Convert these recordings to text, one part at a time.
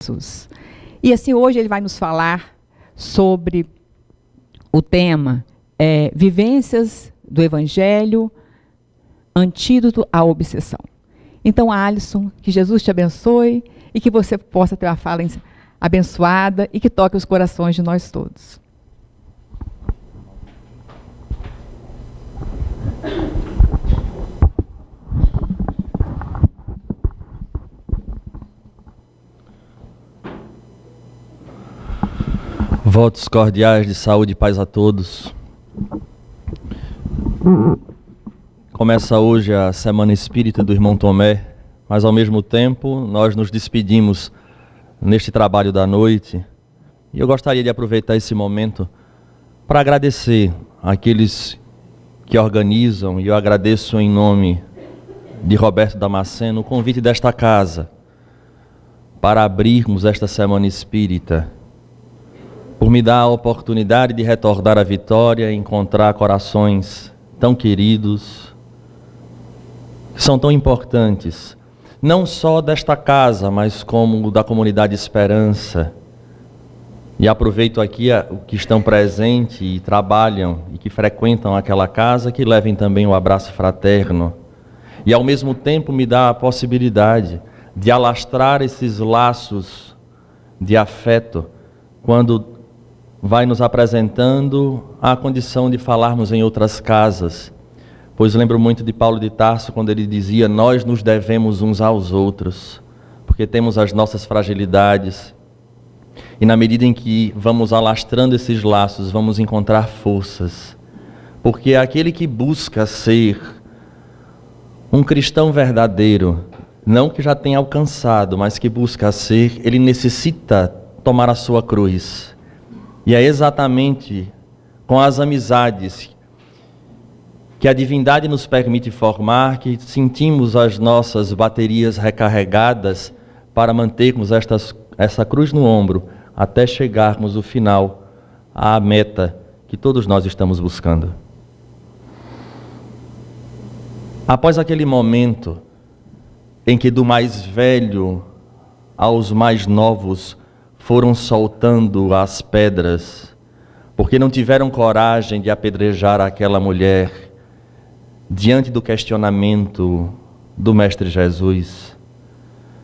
Jesus. E assim, hoje ele vai nos falar sobre o tema Vivências do Evangelho, Antídoto à Obsessão. Então, Alisson, que Jesus te abençoe e que você possa ter uma fala abençoada e que toque os corações de nós todos. Votos cordiais de saúde e paz a todos. Começa hoje a Semana Espírita do Irmão Tomé, mas ao mesmo tempo nós nos despedimos neste trabalho da noite. E eu gostaria de aproveitar esse momento para agradecer àqueles que organizam, e eu agradeço em nome de Roberto Damasceno o convite desta casa para abrirmos esta Semana Espírita, por me dar a oportunidade de retornar à Vitória e encontrar corações tão queridos, que são tão importantes, não só desta casa, mas como da comunidade Esperança. E aproveito aqui os que estão presentes e trabalham e que frequentam aquela casa, que levem também o abraço fraterno. E ao mesmo tempo me dá a possibilidade de alastrar esses laços de afeto, quando vai nos apresentando a condição de falarmos em outras casas. Pois lembro muito de Paulo de Tarso, quando ele dizia: nós nos devemos uns aos outros, porque temos as nossas fragilidades. E na medida em que vamos alastrando esses laços, vamos encontrar forças. Porque aquele que busca ser um cristão verdadeiro, não que já tenha alcançado, mas que busca ser, ele necessita tomar a sua cruz. E é exatamente com as amizades que a divindade nos permite formar que sentimos as nossas baterias recarregadas para mantermos essa cruz no ombro até chegarmos no final à meta que todos nós estamos buscando. Após aquele momento em que do mais velho aos mais novos foram soltando as pedras, porque não tiveram coragem de apedrejar aquela mulher diante do questionamento do Mestre Jesus.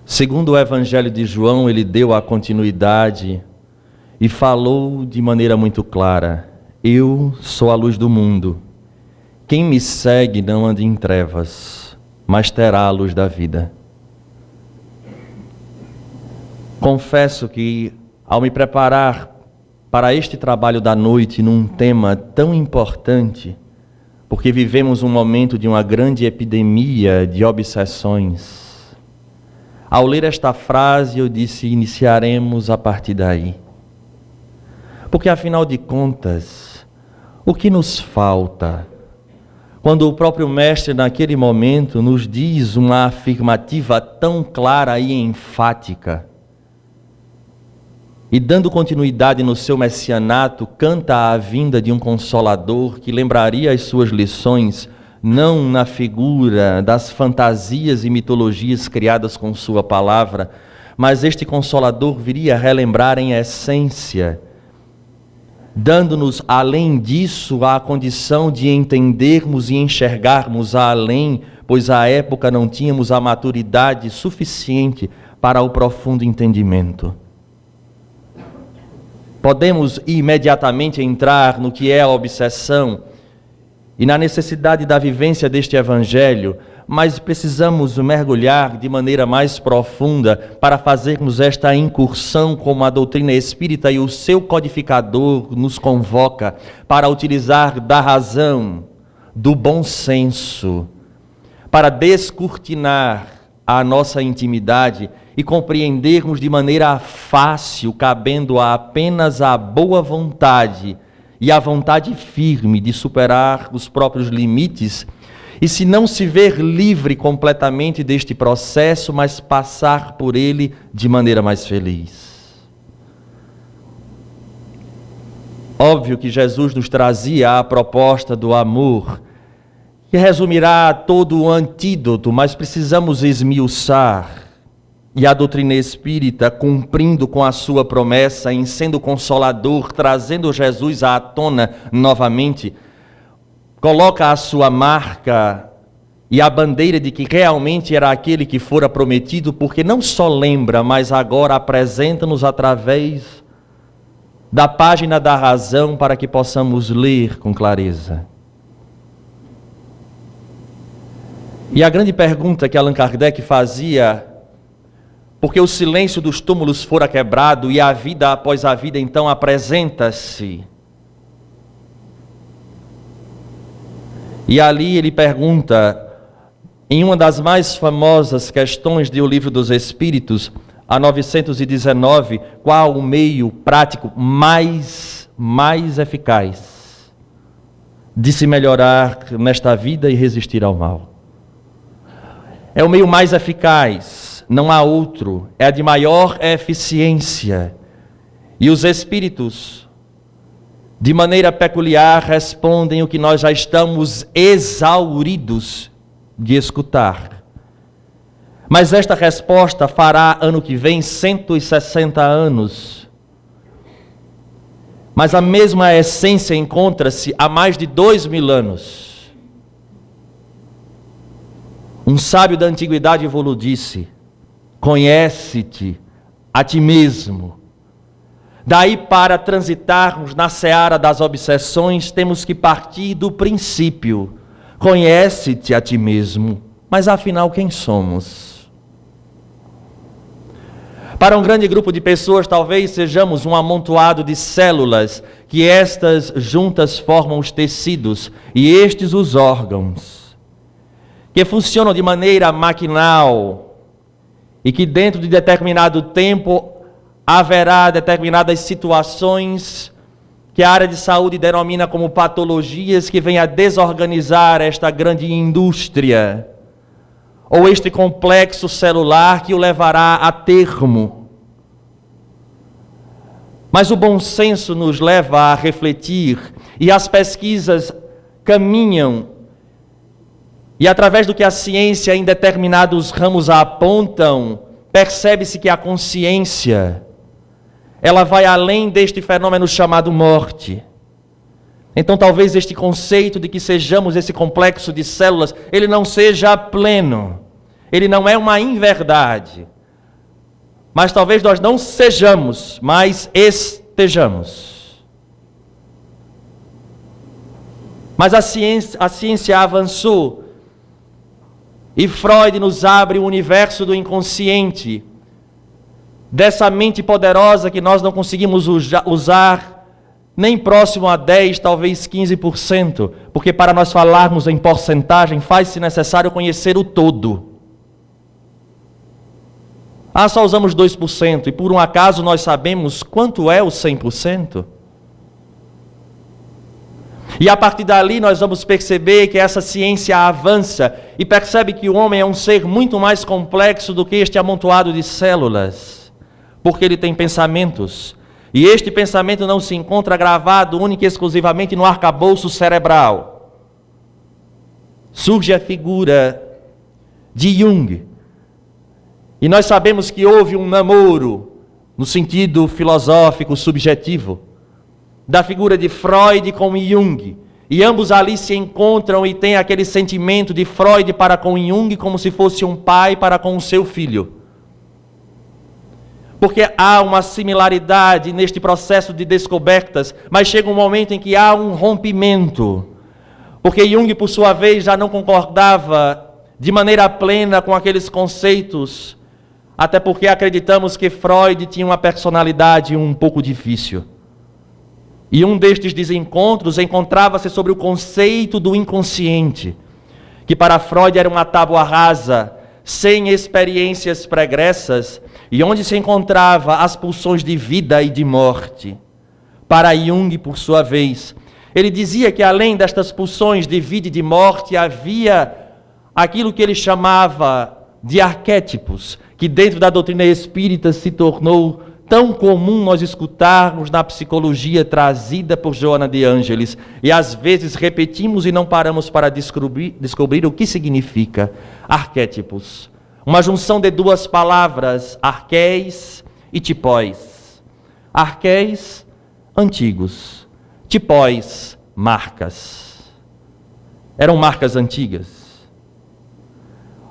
Segundo o Evangelho de João, ele deu a continuidade e falou de maneira muito clara: eu sou a luz do mundo. Quem me segue não anda em trevas, mas terá a luz da vida. Confesso que, ao me preparar para este trabalho da noite, num tema tão importante, porque vivemos um momento de uma grande epidemia de obsessões, ao ler esta frase eu disse: iniciaremos a partir daí. Porque afinal de contas, o que nos falta? Quando o próprio Mestre naquele momento nos diz uma afirmativa tão clara e enfática, e dando continuidade no seu messianato, canta a vinda de um Consolador que lembraria as suas lições, não na figura das fantasias e mitologias criadas com sua palavra, mas este Consolador viria a relembrar em essência, dando-nos, além disso, a condição de entendermos e enxergarmos além, pois à época não tínhamos a maturidade suficiente para o profundo entendimento. Podemos imediatamente entrar no que é a obsessão e na necessidade da vivência deste Evangelho, mas precisamos mergulhar de maneira mais profunda para fazermos esta incursão como a doutrina espírita e o seu codificador nos convoca para utilizar da razão, do bom senso, para descortinar a nossa intimidade e compreendermos de maneira fácil, cabendo apenas a boa vontade e a vontade firme de superar os próprios limites, e se não se ver livre completamente deste processo, mas passar por ele de maneira mais feliz. Óbvio que Jesus nos trazia a proposta do amor, que resumirá todo o antídoto, mas precisamos esmiuçar E a doutrina espírita, cumprindo com a sua promessa, em sendo consolador, trazendo Jesus à tona novamente, coloca a sua marca e a bandeira de que realmente era aquele que fora prometido, porque não só lembra, mas agora apresenta-nos através da página da razão para que possamos ler com clareza. E a grande pergunta que Allan Kardec fazia, porque o silêncio dos túmulos fora quebrado e a vida após a vida então apresenta-se. E ali ele pergunta, em uma das mais famosas questões do Livro dos Espíritos, a 919, qual o meio prático mais eficaz de se melhorar nesta vida e resistir ao mal? É o meio mais eficaz, não há outro, é a de maior eficiência. E os Espíritos, de maneira peculiar, respondem o que nós já estamos exauridos de escutar. Mas esta resposta fará ano que vem 160 anos. Mas a mesma essência encontra-se há mais de 2000 anos. Um sábio da antiguidade vos disse: conhece-te a ti mesmo. Daí, para transitarmos na seara das obsessões, temos que partir do princípio: conhece-te a ti mesmo. Mas afinal, quem somos? Para um grande grupo de pessoas, talvez sejamos um amontoado de células, que estas juntas formam os tecidos e estes os órgãos, que funcionam de maneira maquinal e que dentro de determinado tempo haverá determinadas situações que a área de saúde denomina como patologias, que vêm a desorganizar esta grande indústria, ou este complexo celular que o levará a termo. Mas o bom senso nos leva a refletir, e as pesquisas caminham, e através do que a ciência em determinados ramos apontam, percebe-se que a consciência, ela vai além deste fenômeno chamado morte. Então talvez este conceito de que sejamos esse complexo de células, ele não seja pleno, ele não é uma inverdade. Mas talvez nós não sejamos, mas estejamos. Mas a ciência avançou, e Freud nos abre o universo do inconsciente, dessa mente poderosa que nós não conseguimos usar nem próximo a 10, talvez 15%, porque para nós falarmos em porcentagem, faz-se necessário conhecer o todo. Só usamos 2%, e por um acaso nós sabemos quanto é o 100%? E a partir dali nós vamos perceber que essa ciência avança e percebe que o homem é um ser muito mais complexo do que este amontoado de células, porque ele tem pensamentos, e este pensamento não se encontra gravado única e exclusivamente no arcabouço cerebral. Surge a figura de Jung, e nós sabemos que houve um namoro, no sentido filosófico subjetivo, da figura de Freud com Jung, e ambos ali se encontram e têm aquele sentimento de Freud para com Jung como se fosse um pai para com o seu filho. Porque há uma similaridade neste processo de descobertas, mas chega um momento em que há um rompimento, porque Jung, por sua vez, já não concordava de maneira plena com aqueles conceitos, até porque acreditamos que Freud tinha uma personalidade um pouco difícil. E um destes desencontros encontrava-se sobre o conceito do inconsciente, que para Freud era uma tábua rasa, sem experiências pregressas, e onde se encontrava as pulsões de vida e de morte. Para Jung, por sua vez, ele dizia que além destas pulsões de vida e de morte, havia aquilo que ele chamava de arquétipos, que dentro da doutrina espírita se tornou tão comum nós escutarmos na psicologia trazida por Joana de Ângeles, e às vezes repetimos e não paramos para descobrir o que significa arquétipos. Uma junção de duas palavras, arqués e tipós. Arqués, antigos. Tipós, marcas. Eram marcas antigas.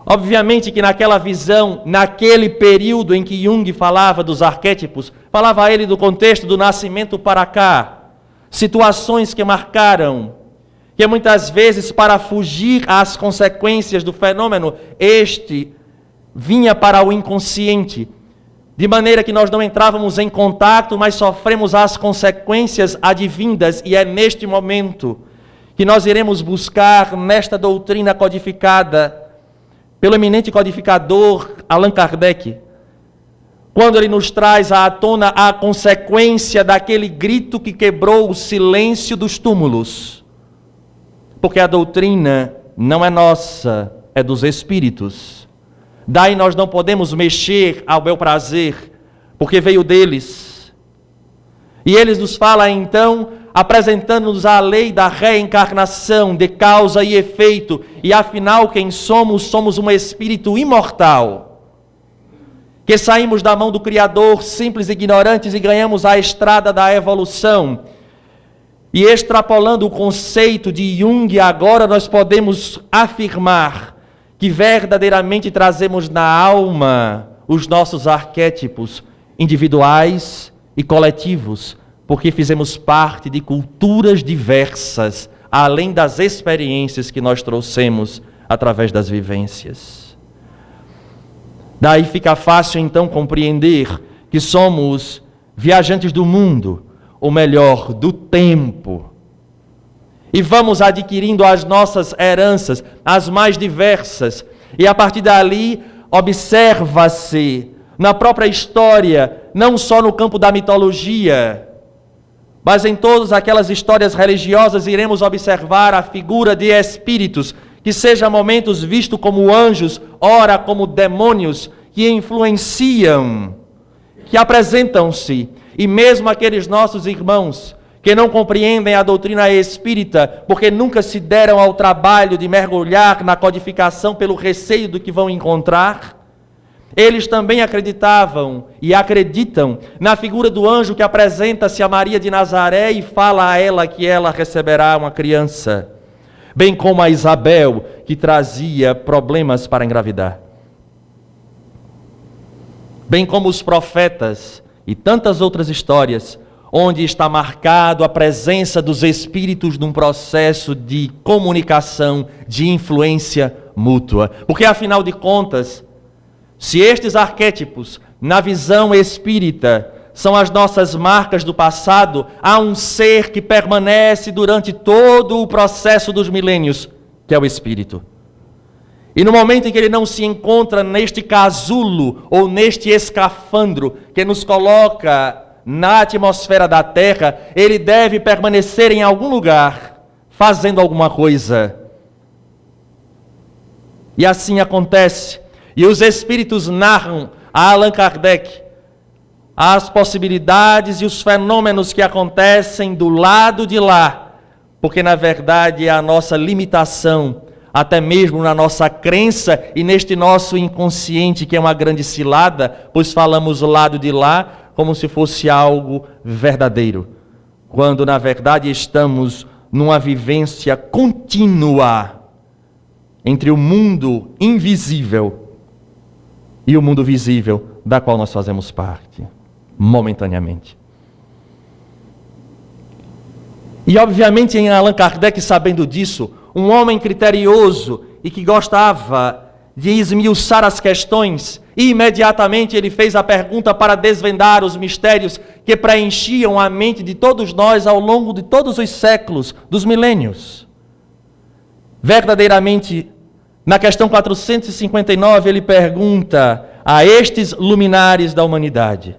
Obviamente que naquela visão, naquele período em que Jung falava dos arquétipos, falava a ele do contexto do nascimento para cá, situações que marcaram, que muitas vezes para fugir às consequências do fenômeno, este vinha para o inconsciente, de maneira que nós não entrávamos em contato, mas sofremos as consequências advindas, e é neste momento que nós iremos buscar nesta doutrina codificada pelo eminente codificador Allan Kardec, quando ele nos traz à tona a consequência daquele grito que quebrou o silêncio dos túmulos. Porque a doutrina não é nossa, é dos espíritos. Daí nós não podemos mexer ao bel prazer, porque veio deles. E eles nos falam então, apresentando-nos a lei da reencarnação, de causa e efeito, e afinal quem somos? Somos um espírito imortal, que saímos da mão do Criador, simples e ignorantes, e ganhamos a estrada da evolução. E extrapolando o conceito de Jung, agora nós podemos afirmar que verdadeiramente trazemos na alma os nossos arquétipos individuais e coletivos, porque fizemos parte de culturas diversas, além das experiências que nós trouxemos através das vivências. Daí fica fácil então compreender que somos viajantes do mundo, ou melhor, do tempo. E vamos adquirindo as nossas heranças, as mais diversas, e a partir dali observa-se na própria história, não só no campo da mitologia, mas em todas aquelas histórias religiosas iremos observar a figura de espíritos, que seja momentos vistos como anjos, ora como demônios, que influenciam, que apresentam-se, e mesmo aqueles nossos irmãos que não compreendem a doutrina espírita, porque nunca se deram ao trabalho de mergulhar na codificação pelo receio do que vão encontrar, eles também acreditavam e acreditam na figura do anjo que apresenta-se a Maria de Nazaré e fala a ela que ela receberá uma criança, bem como a Isabel, que trazia problemas para engravidar. Bem como os profetas e tantas outras histórias, onde está marcado a presença dos espíritos num processo de comunicação, de influência mútua. Porque, afinal de contas, se estes arquétipos, na visão espírita, são as nossas marcas do passado, há um ser que permanece durante todo o processo dos milênios, que é o Espírito. E no momento em que ele não se encontra neste casulo, ou neste escafandro, que nos coloca na atmosfera da Terra, ele deve permanecer em algum lugar, fazendo alguma coisa. E assim acontece. E os espíritos narram a Allan Kardec as possibilidades e os fenômenos que acontecem do lado de lá, porque na verdade é a nossa limitação, até mesmo na nossa crença e neste nosso inconsciente, que é uma grande cilada, pois falamos o lado de lá como se fosse algo verdadeiro, quando na verdade estamos numa vivência contínua entre o mundo invisível e o mundo visível, da qual nós fazemos parte, momentaneamente. E obviamente em Allan Kardec, sabendo disso, um homem criterioso e que gostava de esmiuçar as questões, e imediatamente ele fez a pergunta para desvendar os mistérios que preenchiam a mente de todos nós ao longo de todos os séculos, dos milênios. Verdadeiramente, na questão 459, ele pergunta a estes luminares da humanidade: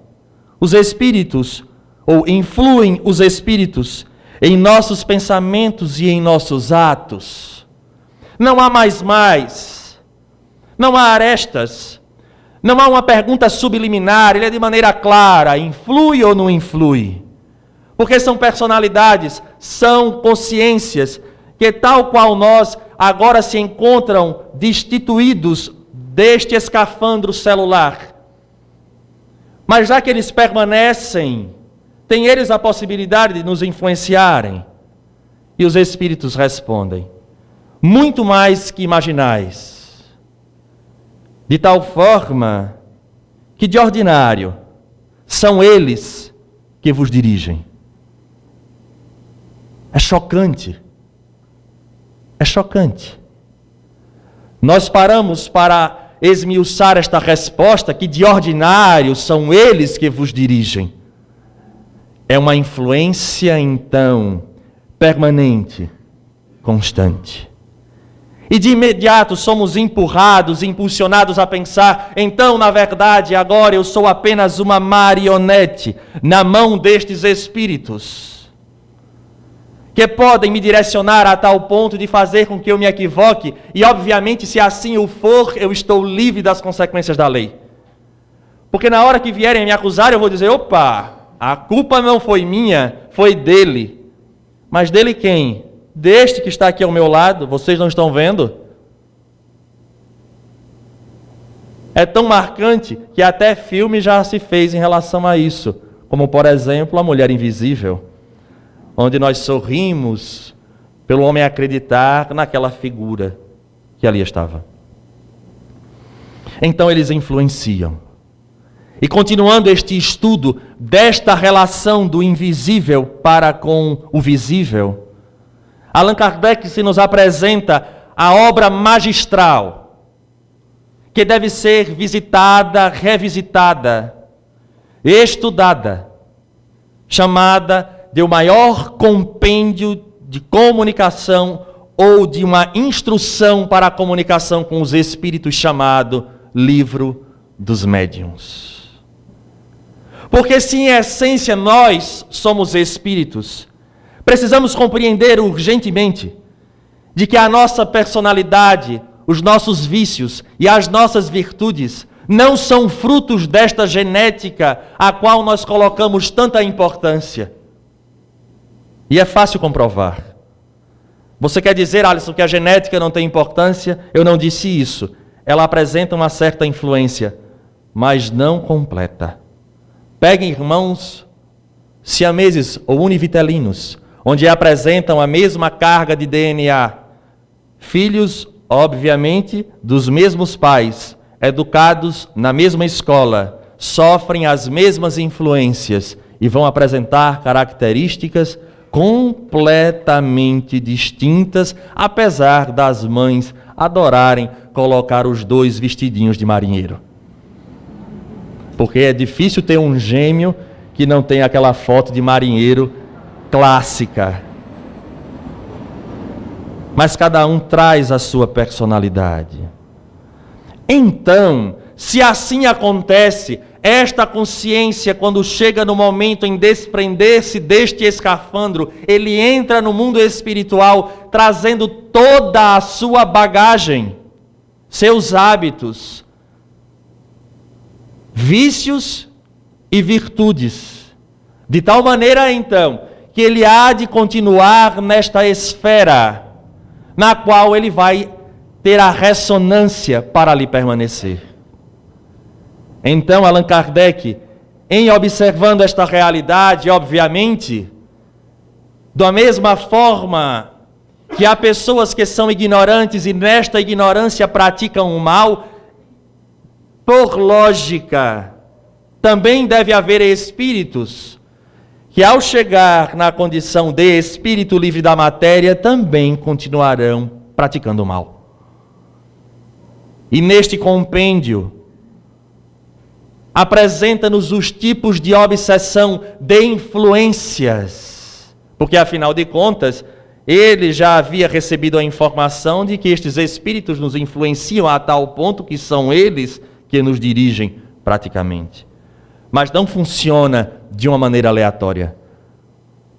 os espíritos, ou influem os espíritos em nossos pensamentos e em nossos atos? Não há mais, não há arestas, não há uma pergunta subliminar, ele é de maneira clara: influi ou não influi? Porque são personalidades, são consciências, que tal qual nós, agora se encontram destituídos deste escafandro celular. Mas já que eles permanecem, têm eles a possibilidade de nos influenciarem? E os espíritos respondem: muito mais que imaginais. De tal forma que, de ordinário, são eles que vos dirigem. É chocante. É chocante. Nós paramos para esmiuçar esta resposta, que de ordinário são eles que vos dirigem. É uma influência, então, permanente, constante. E de imediato somos empurrados, impulsionados a pensar: então, na verdade, agora eu sou apenas uma marionete na mão destes espíritos, que podem me direcionar a tal ponto de fazer com que eu me equivoque, e obviamente, se assim o for, eu estou livre das consequências da lei. Porque na hora que vierem me acusar, eu vou dizer: opa, a culpa não foi minha, foi dele. Mas dele quem? Deste que está aqui ao meu lado, vocês não estão vendo? É tão marcante que até filme já se fez em relação a isso, como por exemplo A Mulher Invisível, onde nós sorrimos pelo homem acreditar naquela figura que ali estava. Então eles influenciam. E continuando este estudo desta relação do invisível para com o visível, Allan Kardec se nos apresenta a obra magistral, que deve ser visitada, revisitada, estudada, chamada de o maior compêndio de comunicação ou de uma instrução para a comunicação com os espíritos, chamado Livro dos Médiuns. Porque se em essência nós somos espíritos, precisamos compreender urgentemente de que a nossa personalidade, os nossos vícios e as nossas virtudes não são frutos desta genética a qual nós colocamos tanta importância. E é fácil comprovar. Você quer dizer, Alisson, que a genética não tem importância? Eu não disse isso. Ela apresenta uma certa influência, mas não completa. Peguem irmãos siameses ou univitelinos, onde apresentam a mesma carga de DNA. Filhos, obviamente, dos mesmos pais, educados na mesma escola, sofrem as mesmas influências e vão apresentar características completamente distintas, apesar das mães adorarem colocar os dois vestidinhos de marinheiro. Porque é difícil ter um gêmeo que não tem aquela foto de marinheiro clássica. Mas cada um traz a sua personalidade. Então, se assim acontece, esta consciência, quando chega no momento em desprender-se deste escafandro, ele entra no mundo espiritual trazendo toda a sua bagagem, seus hábitos, vícios e virtudes, de tal maneira então que ele há de continuar nesta esfera na qual ele vai ter a ressonância para ali permanecer. Então Allan Kardec, em observando esta realidade, obviamente, da mesma forma que há pessoas que são ignorantes e nesta ignorância praticam o mal, por lógica, também deve haver espíritos que, ao chegar na condição de espírito livre da matéria, também continuarão praticando o mal. E neste compêndio, apresenta-nos os tipos de obsessão de influências, porque, afinal de contas, ele já havia recebido a informação de que estes espíritos nos influenciam a tal ponto que são eles que nos dirigem praticamente. Mas não funciona de uma maneira aleatória,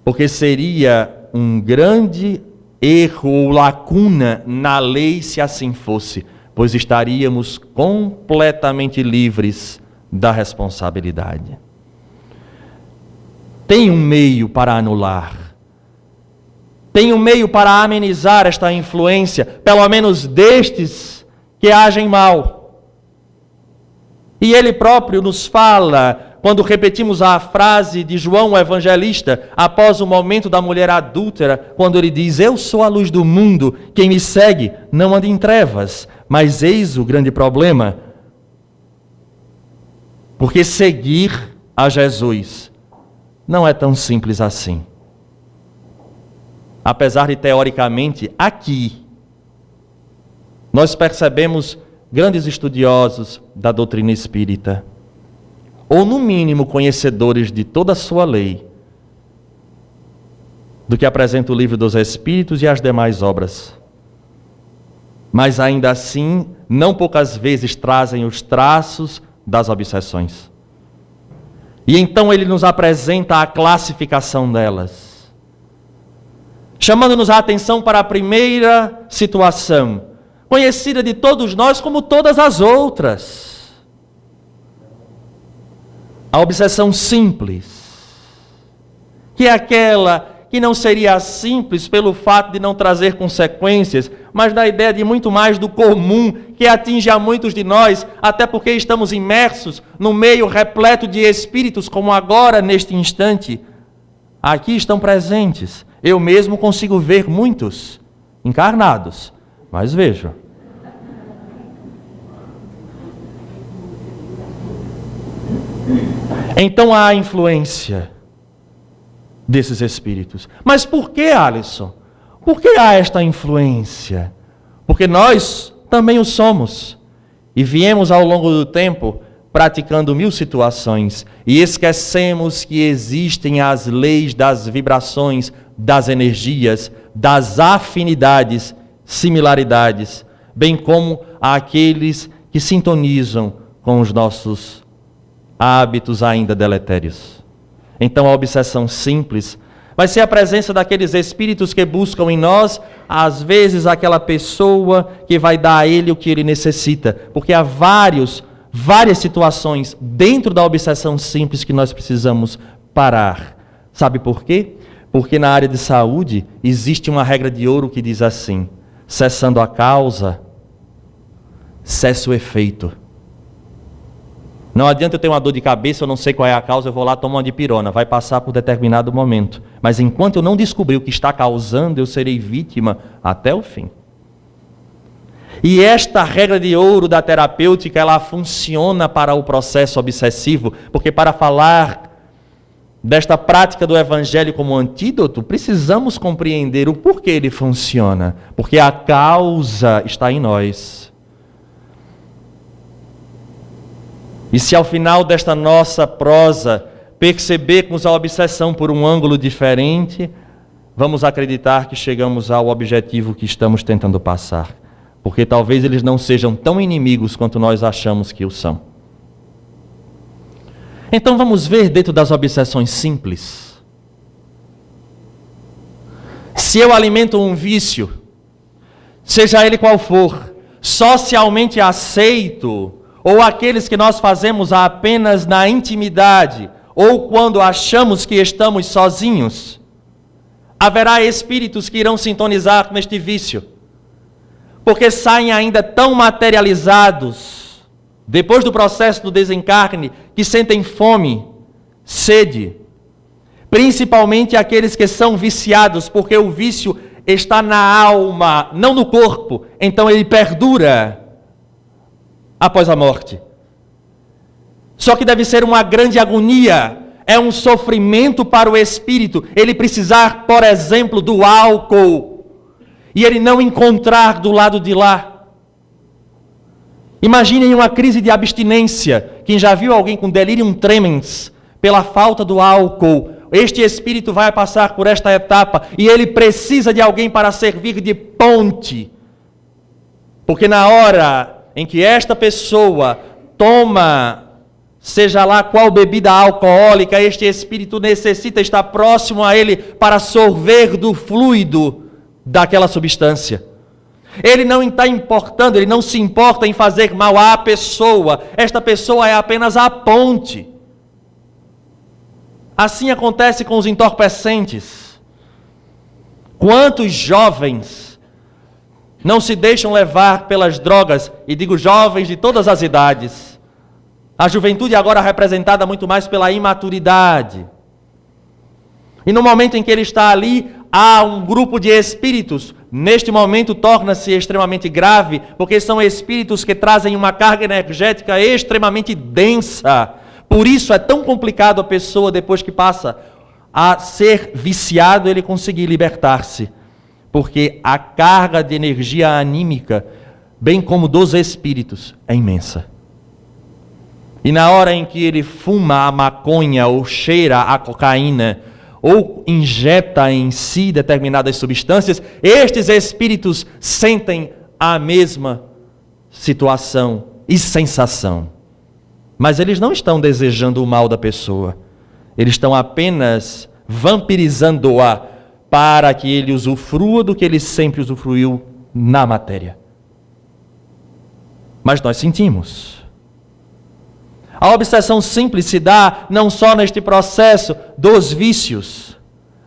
porque seria um grande erro ou lacuna na lei se assim fosse, pois estaríamos completamente livres da responsabilidade. Tem um meio para anular, tem um meio para amenizar esta influência, pelo menos destes que agem mal. E ele próprio nos fala, quando repetimos a frase de João o evangelista, após o momento da mulher adúltera, quando ele diz: eu sou a luz do mundo, quem me segue não anda em trevas. Mas eis o grande problema, porque seguir a Jesus não é tão simples assim. Apesar de, teoricamente, aqui, nós percebemos grandes estudiosos da doutrina espírita, ou no mínimo conhecedores de toda a sua lei, do que apresenta o Livro dos Espíritos e as demais obras. Mas ainda assim, não poucas vezes trazem os traços das obsessões. E então ele nos apresenta a classificação delas, chamando-nos a atenção para a primeira situação, conhecida de todos nós como todas as outras. A obsessão simples, que é aquela que não seria simples pelo fato de não trazer consequências, mas da ideia de muito mais do comum, que atinge a muitos de nós, até porque estamos imersos no meio repleto de espíritos, como agora, neste instante, aqui estão presentes. Eu mesmo consigo ver muitos encarnados, mas vejo. Então há a influência desses espíritos. Mas por que, Alisson? Por que há esta influência? Porque nós também o somos. E viemos ao longo do tempo praticando 1000 situações e esquecemos que existem as leis das vibrações, das energias, das afinidades, similaridades, bem como aqueles que sintonizam com os nossos hábitos ainda deletérios. Então a obsessão simples vai ser a presença daqueles espíritos que buscam em nós, às vezes, aquela pessoa que vai dar a ele o que ele necessita, porque há várias situações dentro da obsessão simples que nós precisamos parar. Sabe por quê? Porque na área de saúde existe uma regra de ouro que diz assim: cessando a causa, cessa o efeito. Não adianta eu ter uma dor de cabeça, eu não sei qual é a causa, eu vou lá tomar uma dipirona, vai passar por determinado momento. Mas enquanto eu não descobrir o que está causando, eu serei vítima até o fim. E esta regra de ouro da terapêutica, ela funciona para o processo obsessivo, porque para falar desta prática do Evangelho como antídoto, precisamos compreender o porquê ele funciona. Porque a causa está em nós. E se ao final desta nossa prosa percebermos a obsessão por um ângulo diferente, vamos acreditar que chegamos ao objetivo que estamos tentando passar. Porque talvez eles não sejam tão inimigos quanto nós achamos que o são. Então vamos ver dentro das obsessões simples. Se eu alimento um vício, seja ele qual for, socialmente aceito, ou aqueles que nós fazemos apenas na intimidade, ou quando achamos que estamos sozinhos, haverá espíritos que irão sintonizar neste vício, porque saem ainda tão materializados, depois do processo do desencarne, que sentem fome, sede, principalmente aqueles que são viciados, porque o vício está na alma, não no corpo, então ele perdura após a morte. Só que deve ser uma grande agonia, é um sofrimento para o espírito, ele precisar, por exemplo, do álcool, e ele não encontrar do lado de lá. Imaginem uma crise de abstinência, quem já viu alguém com delirium tremens, pela falta do álcool, este espírito vai passar por esta etapa, e ele precisa de alguém para servir de ponte, porque na hora em que esta pessoa toma, seja lá qual bebida alcoólica, este espírito necessita estar próximo a ele para sorver do fluido daquela substância. Ele não está importando, ele não se importa em fazer mal à pessoa, esta pessoa é apenas a ponte. Assim acontece com os entorpecentes. Quantos jovens não se deixam levar pelas drogas, e digo jovens de todas as idades, A juventude agora é representada muito mais pela imaturidade. E no momento em que ele está ali, há um grupo de espíritos. Neste momento torna-se extremamente grave, porque são espíritos que trazem uma carga energética extremamente densa. Por isso é tão complicado a pessoa, depois que passa a ser viciado, ele conseguir libertar-se. Porque a carga de energia anímica, bem como dos espíritos, é imensa. E na hora em que ele fuma a maconha ou cheira a cocaína, ou injeta em si determinadas substâncias, estes espíritos sentem a mesma situação e sensação. Mas eles não estão desejando o mal da pessoa. Eles estão apenas vampirizando-a para que ele usufrua do que ele sempre usufruiu na matéria. Mas nós sentimos. A obsessão simples se dá não só neste processo dos vícios,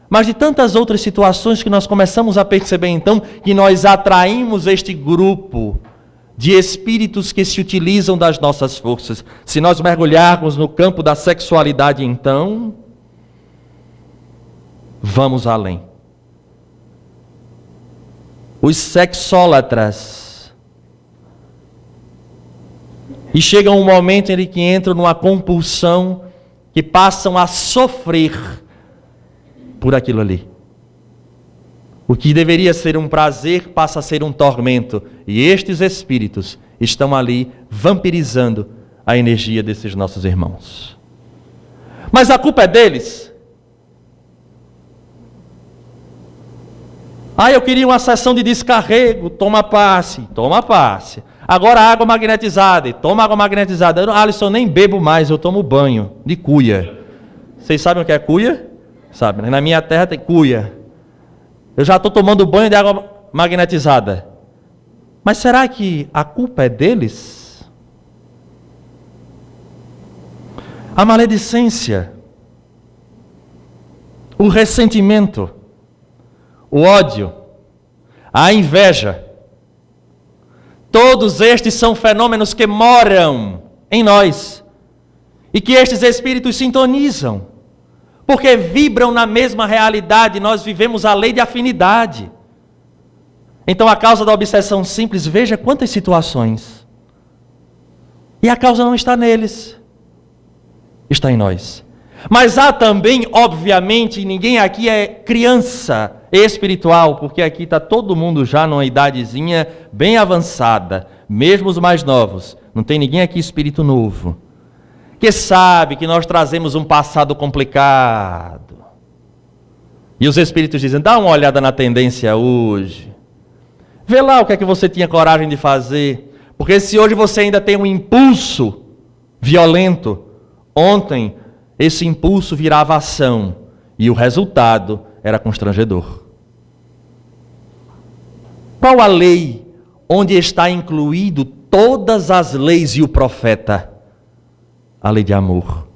mas de tantas outras situações que nós começamos a perceber então que nós atraímos este grupo de espíritos que se utilizam das nossas forças. Se nós mergulharmos no campo da sexualidade então, vamos além. Os sexólatras. E chega um momento em que entram numa compulsão, que passam a sofrer por aquilo ali. O que deveria ser um prazer passa a ser um tormento. E estes espíritos estão ali vampirizando a energia desses nossos irmãos. Mas a culpa é deles. Eu queria uma sessão de descarrego, toma passe, toma passe. Agora água magnetizada, toma água magnetizada. Alisson, eu nem bebo mais, eu tomo banho de cuia. Vocês sabem o que é cuia? Sabe, na minha terra tem cuia. Eu já estou tomando banho de água magnetizada. Mas será que a culpa é deles? A maledicência, o ressentimento, o ódio, a inveja, todos estes são fenômenos que moram em nós e que estes espíritos sintonizam, porque vibram na mesma realidade. Nós vivemos a lei de afinidade. Então a causa da obsessão simples, veja quantas situações. E a causa não está neles, está em nós. Mas há também, obviamente, ninguém aqui é criança espiritual, porque aqui está todo mundo já numa idadezinha bem avançada, mesmo os mais novos. Não tem ninguém aqui espírito novo, que sabe que nós trazemos um passado complicado. E os espíritos dizem, dá uma olhada na tendência hoje. Vê lá o que é que você tinha coragem de fazer. Porque se hoje você ainda tem um impulso violento, ontem esse impulso virava ação e o resultado era constrangedor. Qual a lei onde está incluído todas as leis e o profeta? A lei de amor.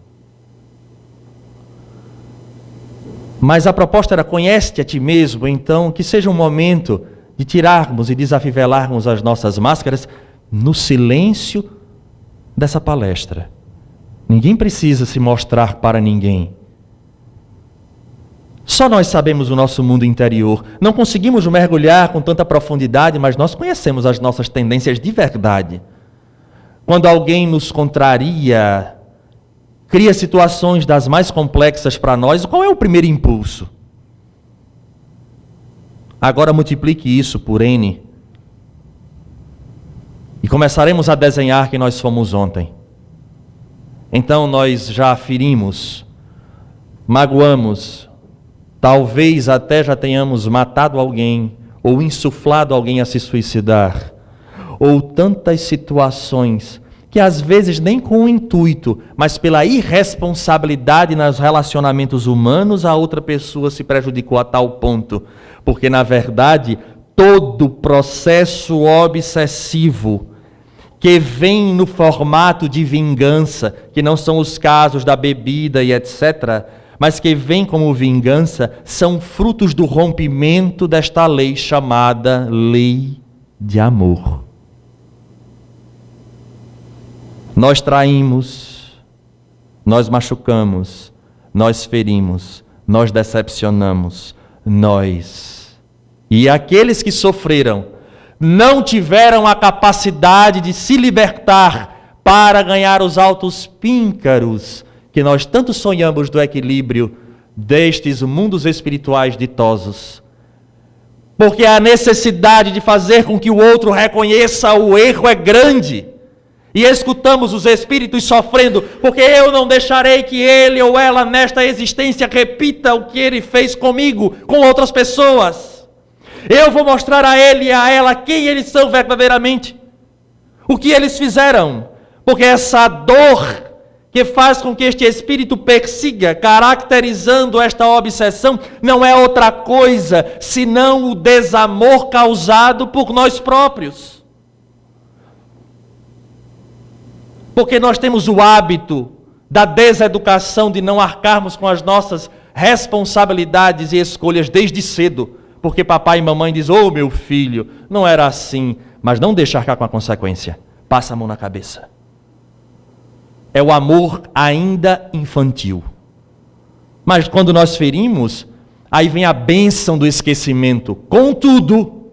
Mas a proposta era, conhece-te a ti mesmo, então que seja um momento de tirarmos e desafivelarmos as nossas máscaras no silêncio dessa palestra. Ninguém precisa se mostrar para ninguém. Só nós sabemos o nosso mundo interior. Não conseguimos mergulhar com tanta profundidade, mas nós conhecemos as nossas tendências de verdade. Quando alguém nos contraria, cria situações das mais complexas para nós, qual é o primeiro impulso? Agora multiplique isso por N. E começaremos a desenhar quem nós fomos ontem. Então nós já ferimos, magoamos, talvez até já tenhamos matado alguém, ou insuflado alguém a se suicidar, ou tantas situações que às vezes nem com o intuito, mas pela irresponsabilidade nos relacionamentos humanos, a outra pessoa se prejudicou a tal ponto, porque na verdade todo processo obsessivo que vem no formato de vingança, que não são os casos da bebida e etc., mas que vem como vingança, são frutos do rompimento desta lei chamada lei de amor. Nós traímos, nós machucamos, nós ferimos, nós decepcionamos, nós. E aqueles que sofreram não tiveram a capacidade de se libertar para ganhar os altos píncaros que nós tanto sonhamos do equilíbrio destes mundos espirituais ditosos. Porque a necessidade de fazer com que o outro reconheça o erro é grande. E escutamos os espíritos sofrendo, porque eu não deixarei que ele ou ela nesta existência repita o que ele fez comigo, com outras pessoas. Eu vou mostrar a ele e a ela quem eles são verdadeiramente, o que eles fizeram, porque essa dor que faz com que este espírito persiga, caracterizando esta obsessão, não é outra coisa senão o desamor causado por nós próprios. Porque nós temos o hábito da deseducação de não arcarmos com as nossas responsabilidades e escolhas desde cedo. Porque papai e mamãe dizem, ô meu filho, não era assim, mas não deixa arcar com a consequência. Passa a mão na cabeça. É o amor ainda infantil. Mas quando nós ferimos, aí vem a bênção do esquecimento. Contudo,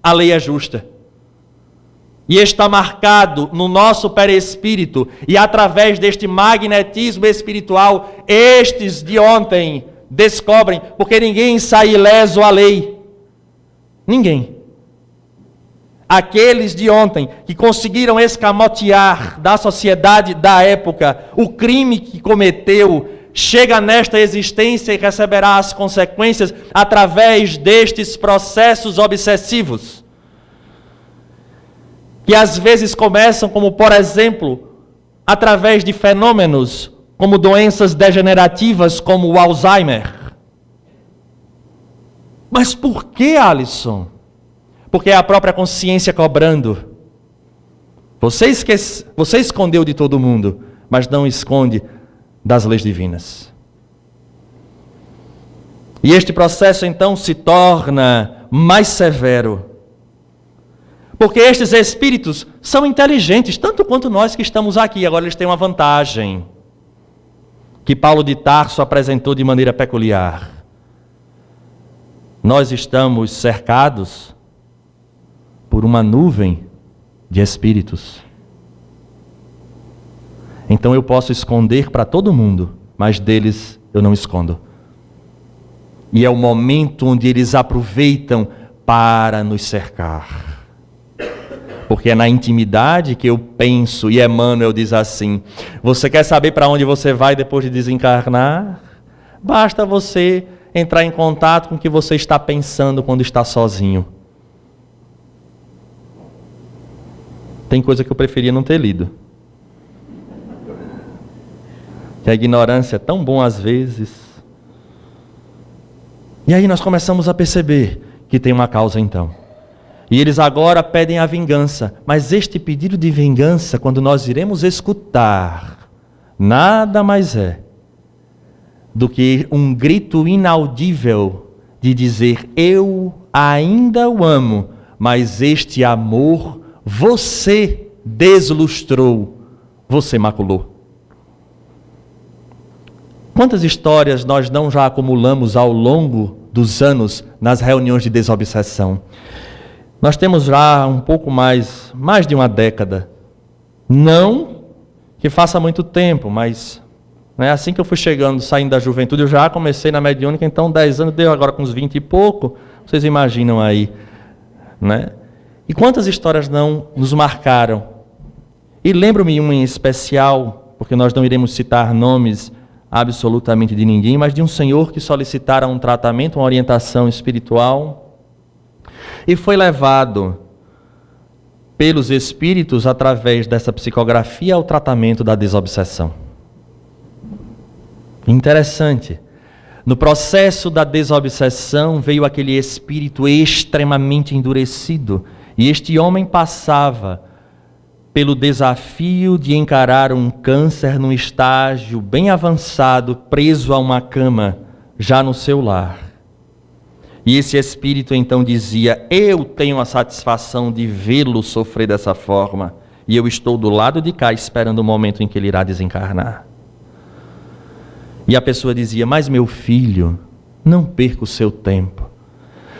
a lei é justa. E está marcado no nosso perispírito, e através deste magnetismo espiritual, estes de ontem descobrem, porque ninguém sai ileso à lei. Ninguém. Aqueles de ontem que conseguiram escamotear da sociedade da época o crime que cometeu, chega nesta existência e receberá as consequências através destes processos obsessivos. Que às vezes começam como, por exemplo, através de fenômenos como doenças degenerativas como o Alzheimer. Mas por que, Alisson? Porque é a própria consciência cobrando. Você escondeu de todo mundo, mas não esconde das leis divinas. E este processo então se torna mais severo. Porque estes espíritos são inteligentes, tanto quanto nós que estamos aqui. Agora eles têm uma vantagem, que Paulo de Tarso apresentou de maneira peculiar. Nós estamos cercados por uma nuvem de espíritos. Então eu posso esconder para todo mundo, mas deles eu não escondo. E é o momento onde eles aproveitam para nos cercar. Porque é na intimidade que eu penso, e Emmanuel diz assim, você quer saber para onde você vai depois de desencarnar? Basta você entrar em contato com o que você está pensando quando está sozinho. Tem coisa que eu preferia não ter lido. Que a ignorância é tão bom às vezes. E aí nós começamos a perceber que tem uma causa então. E eles agora pedem a vingança. Mas este pedido de vingança, quando nós iremos escutar, nada mais é do que um grito inaudível de dizer, eu ainda o amo, mas este amor você deslustrou, você maculou. Quantas histórias nós não já acumulamos ao longo dos anos nas reuniões de desobsessão? Nós temos já um pouco mais de uma década. Não que faça muito tempo, mas assim que eu fui chegando, saindo da juventude, eu já comecei na mediúnica, então 10 anos, deu agora com uns 20 e pouco, vocês imaginam aí, né? E quantas histórias não nos marcaram? E lembro-me uma em especial, porque nós não iremos citar nomes absolutamente de ninguém, mas de um senhor que solicitara um tratamento, uma orientação espiritual, e foi levado pelos espíritos, através dessa psicografia, ao tratamento da desobsessão. Interessante. No processo da desobsessão, veio aquele espírito extremamente endurecido, e este homem passava pelo desafio de encarar um câncer num estágio bem avançado, preso a uma cama, já no seu lar. E esse espírito então dizia, eu tenho a satisfação de vê-lo sofrer dessa forma. e eu estou do lado de cá esperando o momento em que ele irá desencarnar. E a pessoa dizia: mas meu filho, não perca o seu tempo.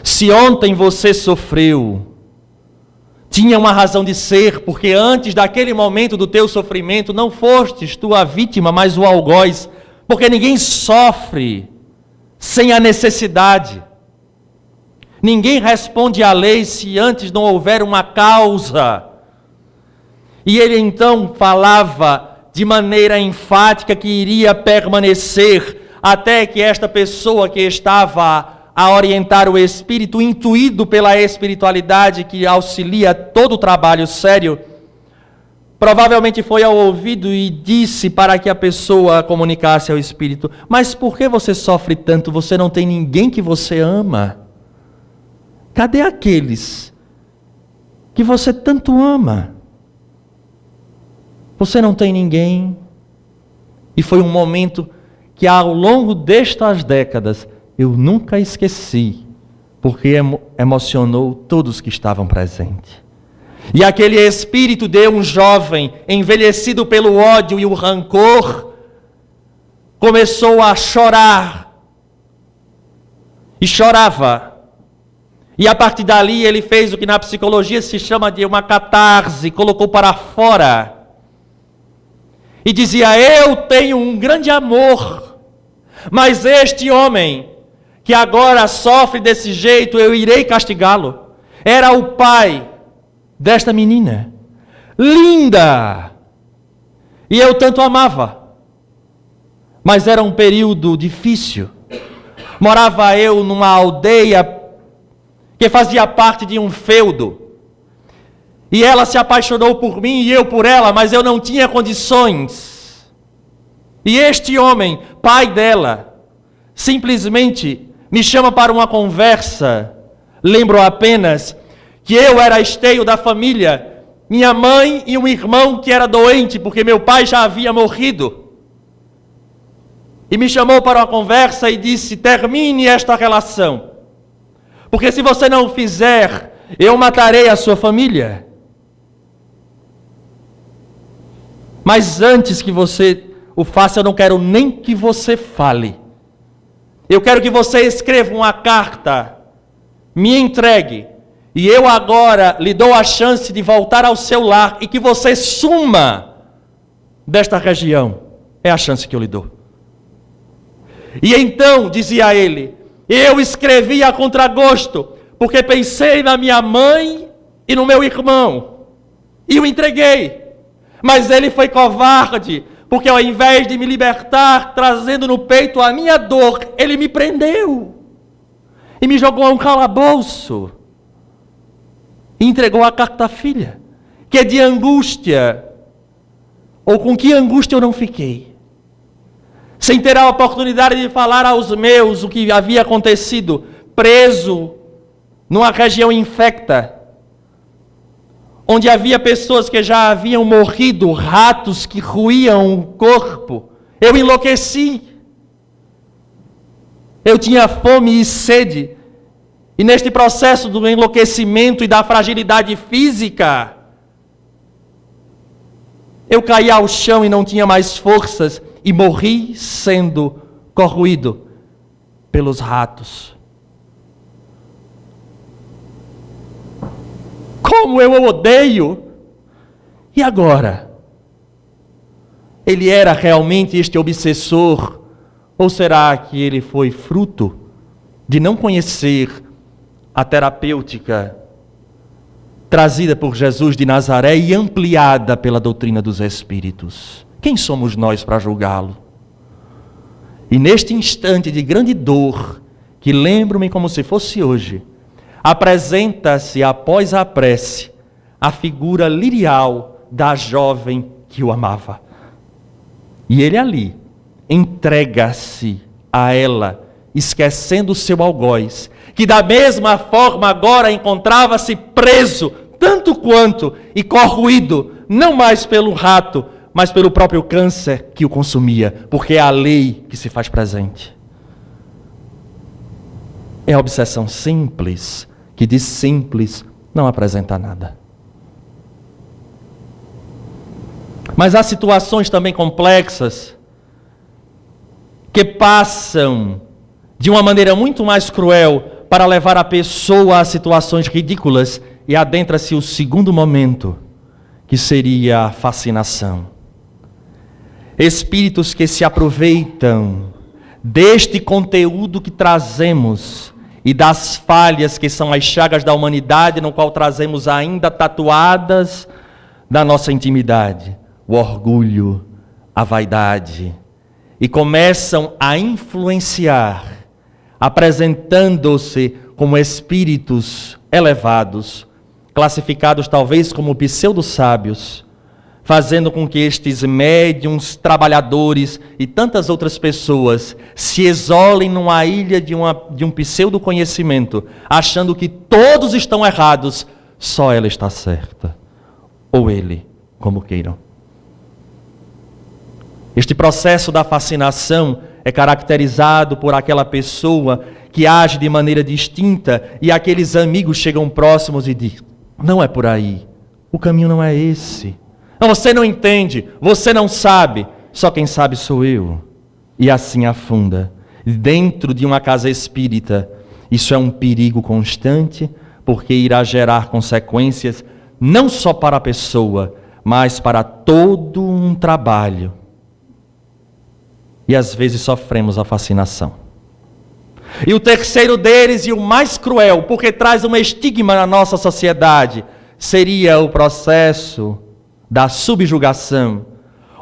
Se ontem você sofreu, tinha uma razão de ser, porque antes daquele momento do teu sofrimento não fostes tu a vítima, mas o algoz, porque ninguém sofre sem a necessidade. Ninguém responde à lei se antes não houver uma causa. E ele então falava de maneira enfática que iria permanecer até que esta pessoa que estava a orientar o espírito, intuído pela espiritualidade que auxilia todo o trabalho sério, provavelmente foi ao ouvido e disse para que a pessoa comunicasse ao espírito: mas por que você sofre tanto? Você não tem ninguém que você ama? Cadê aqueles que você tanto ama? Você não tem ninguém. E foi um momento que ao longo destas décadas eu nunca esqueci, porque emocionou todos que estavam presentes. E aquele espírito de um jovem envelhecido pelo ódio e o rancor começou a chorar. E chorava. E a partir dali ele fez o que na psicologia se chama de uma catarse, colocou para fora. E dizia: eu tenho um grande amor, mas este homem que agora sofre desse jeito, eu irei castigá-lo. Era o pai desta menina, linda, e eu tanto amava. Mas era um período difícil. Morava eu numa aldeia que fazia parte de um feudo. E ela se apaixonou por mim e eu por ela, mas eu não tinha condições. E este homem, pai dela, simplesmente me chama para uma conversa. Lembro apenas que eu era esteio da família, minha mãe e um irmão que era doente, porque meu pai já havia morrido. E me chamou para uma conversa e disse: termine esta relação, porque se você não fizer, eu matarei a sua família. Mas antes que você o faça, eu não quero nem que você fale. Eu quero que você escreva uma carta, me entregue, e eu agora lhe dou a chance de voltar ao seu lar e que você suma desta região. É a chance que eu lhe dou. E então, dizia ele, eu escrevi a contragosto, porque pensei na minha mãe e no meu irmão, e o entreguei. Mas ele foi covarde, porque ao invés de me libertar, trazendo no peito a minha dor, ele me prendeu e me jogou a um calabouço e entregou a carta à filha, que é de angústia, ou com que angústia eu não fiquei, sem ter a oportunidade de falar aos meus o que havia acontecido, preso numa região infecta, onde havia pessoas que já haviam morrido, ratos que roíam o corpo. Eu enlouqueci. Eu tinha fome e sede. E neste processo do enlouquecimento e da fragilidade física, eu caí ao chão e não tinha mais forças e morri sendo corroído pelos ratos. Como eu o odeio! E agora? Ele era realmente este obsessor? Ou será que ele foi fruto de não conhecer a terapêutica trazida por Jesus de Nazaré e ampliada pela doutrina dos Espíritos? Quem somos nós para julgá-lo? E neste instante de grande dor, que lembro-me como se fosse hoje, apresenta-se após a prece a figura lirial da jovem que o amava. E ele ali entrega-se a ela, esquecendo o seu algoz, que da mesma forma agora encontrava-se preso, tanto quanto, e corroído, não mais pelo rato, mas pelo próprio câncer que o consumia, porque é a lei que se faz presente. É a obsessão simples, que de simples não apresenta nada. Mas há situações também complexas que passam de uma maneira muito mais cruel para levar a pessoa a situações ridículas, e adentra-se o segundo momento, que seria a fascinação. Espíritos que se aproveitam deste conteúdo que trazemos e das falhas que são as chagas da humanidade, no qual trazemos ainda tatuadas da nossa intimidade, o orgulho, a vaidade, e começam a influenciar, apresentando-se como espíritos elevados, classificados talvez como pseudo-sábios, fazendo com que estes médiuns, trabalhadores e tantas outras pessoas se isolem numa ilha de um pseudo-conhecimento, achando que todos estão errados, só ela está certa, ou ele, como queiram. Este processo da fascinação é caracterizado por aquela pessoa que age de maneira distinta e aqueles amigos chegam próximos e dizem: não é por aí, o caminho não é esse. Não, você não entende, você não sabe, só quem sabe sou eu. E assim afunda. Dentro de uma casa espírita, isso é um perigo constante, porque irá gerar consequências não só para a pessoa, mas para todo um trabalho. E às vezes sofremos a fascinação. E o terceiro deles, e o mais cruel, porque traz um estigma na nossa sociedade, seria o processo da subjugação,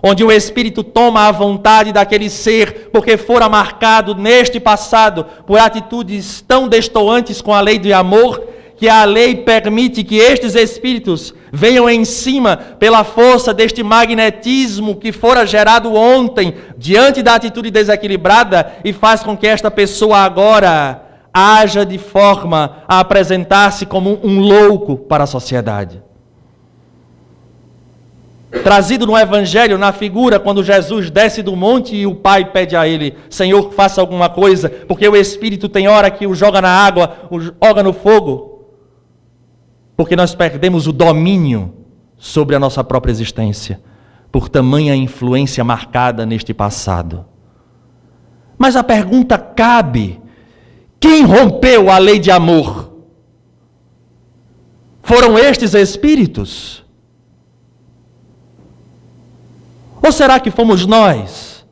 onde o espírito toma a vontade daquele ser, porque fora marcado neste passado por atitudes tão destoantes com a lei do amor, que a lei permite que estes espíritos venham em cima pela força deste magnetismo que fora gerado ontem, diante da atitude desequilibrada, e faz com que esta pessoa agora haja de forma a apresentar-se como um louco para a sociedade. Trazido no Evangelho, na figura, quando Jesus desce do monte e o Pai pede a ele: Senhor, faça alguma coisa, porque o Espírito tem hora que o joga na água, o joga no fogo, porque nós perdemos o domínio sobre a nossa própria existência, por tamanha influência marcada neste passado. Mas a pergunta cabe: quem rompeu a lei de amor? Foram estes espíritos? Ou será que fomos nós,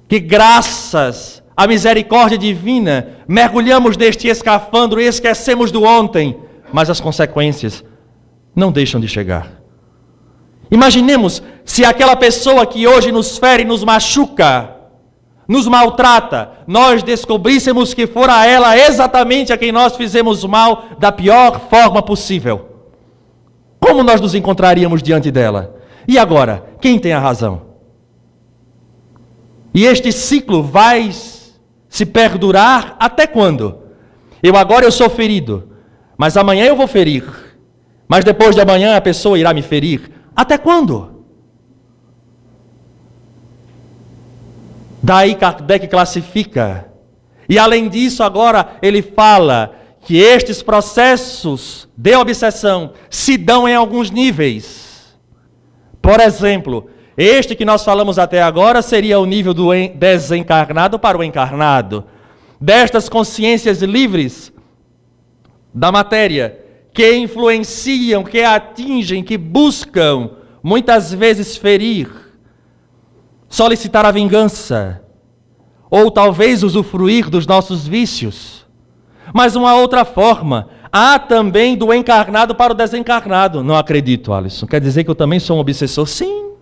que graças à misericórdia divina, mergulhamos neste escafandro e esquecemos do ontem, mas as consequências não deixam de chegar? Imaginemos se aquela pessoa que hoje nos fere, nos machuca, nos maltrata, nós descobríssemos que fora ela exatamente a quem nós fizemos mal da pior forma possível. Como nós nos encontraríamos diante dela? E agora, quem tem a razão? E este ciclo vai se perdurar até quando? Agora eu sou ferido, mas amanhã eu vou ferir, mas depois de amanhã a pessoa irá me ferir. Até quando? Daí Kardec classifica. E além disso, agora ele fala que estes processos de obsessão se dão em alguns níveis. Por exemplo, este que nós falamos até agora seria o nível do desencarnado para o encarnado. Destas consciências livres da matéria, que influenciam, que atingem, que buscam, muitas vezes ferir, solicitar a vingança, ou talvez usufruir dos nossos vícios. Mas uma outra forma, há também do encarnado para o desencarnado. Não acredito, Alisson. Quer dizer que eu também sou um obsessor? Sim.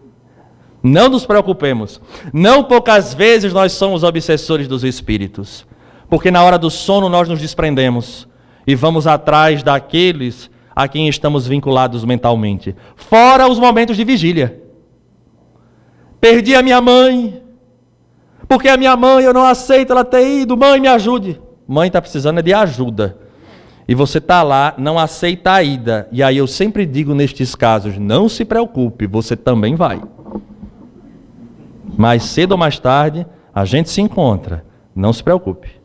Não nos preocupemos. Não poucas vezes nós somos obsessores dos espíritos. Porque na hora do sono nós nos desprendemos e vamos atrás daqueles a quem estamos vinculados mentalmente. Fora os momentos de vigília. Perdi a minha mãe, porque a minha mãe, eu não aceito ela ter ido. Mãe, me ajude. Mãe está precisando de ajuda. E você está lá, não aceita a ida. E aí eu sempre digo nestes casos: não se preocupe, você também vai. Mais cedo ou mais tarde, a gente se encontra. Não se preocupe.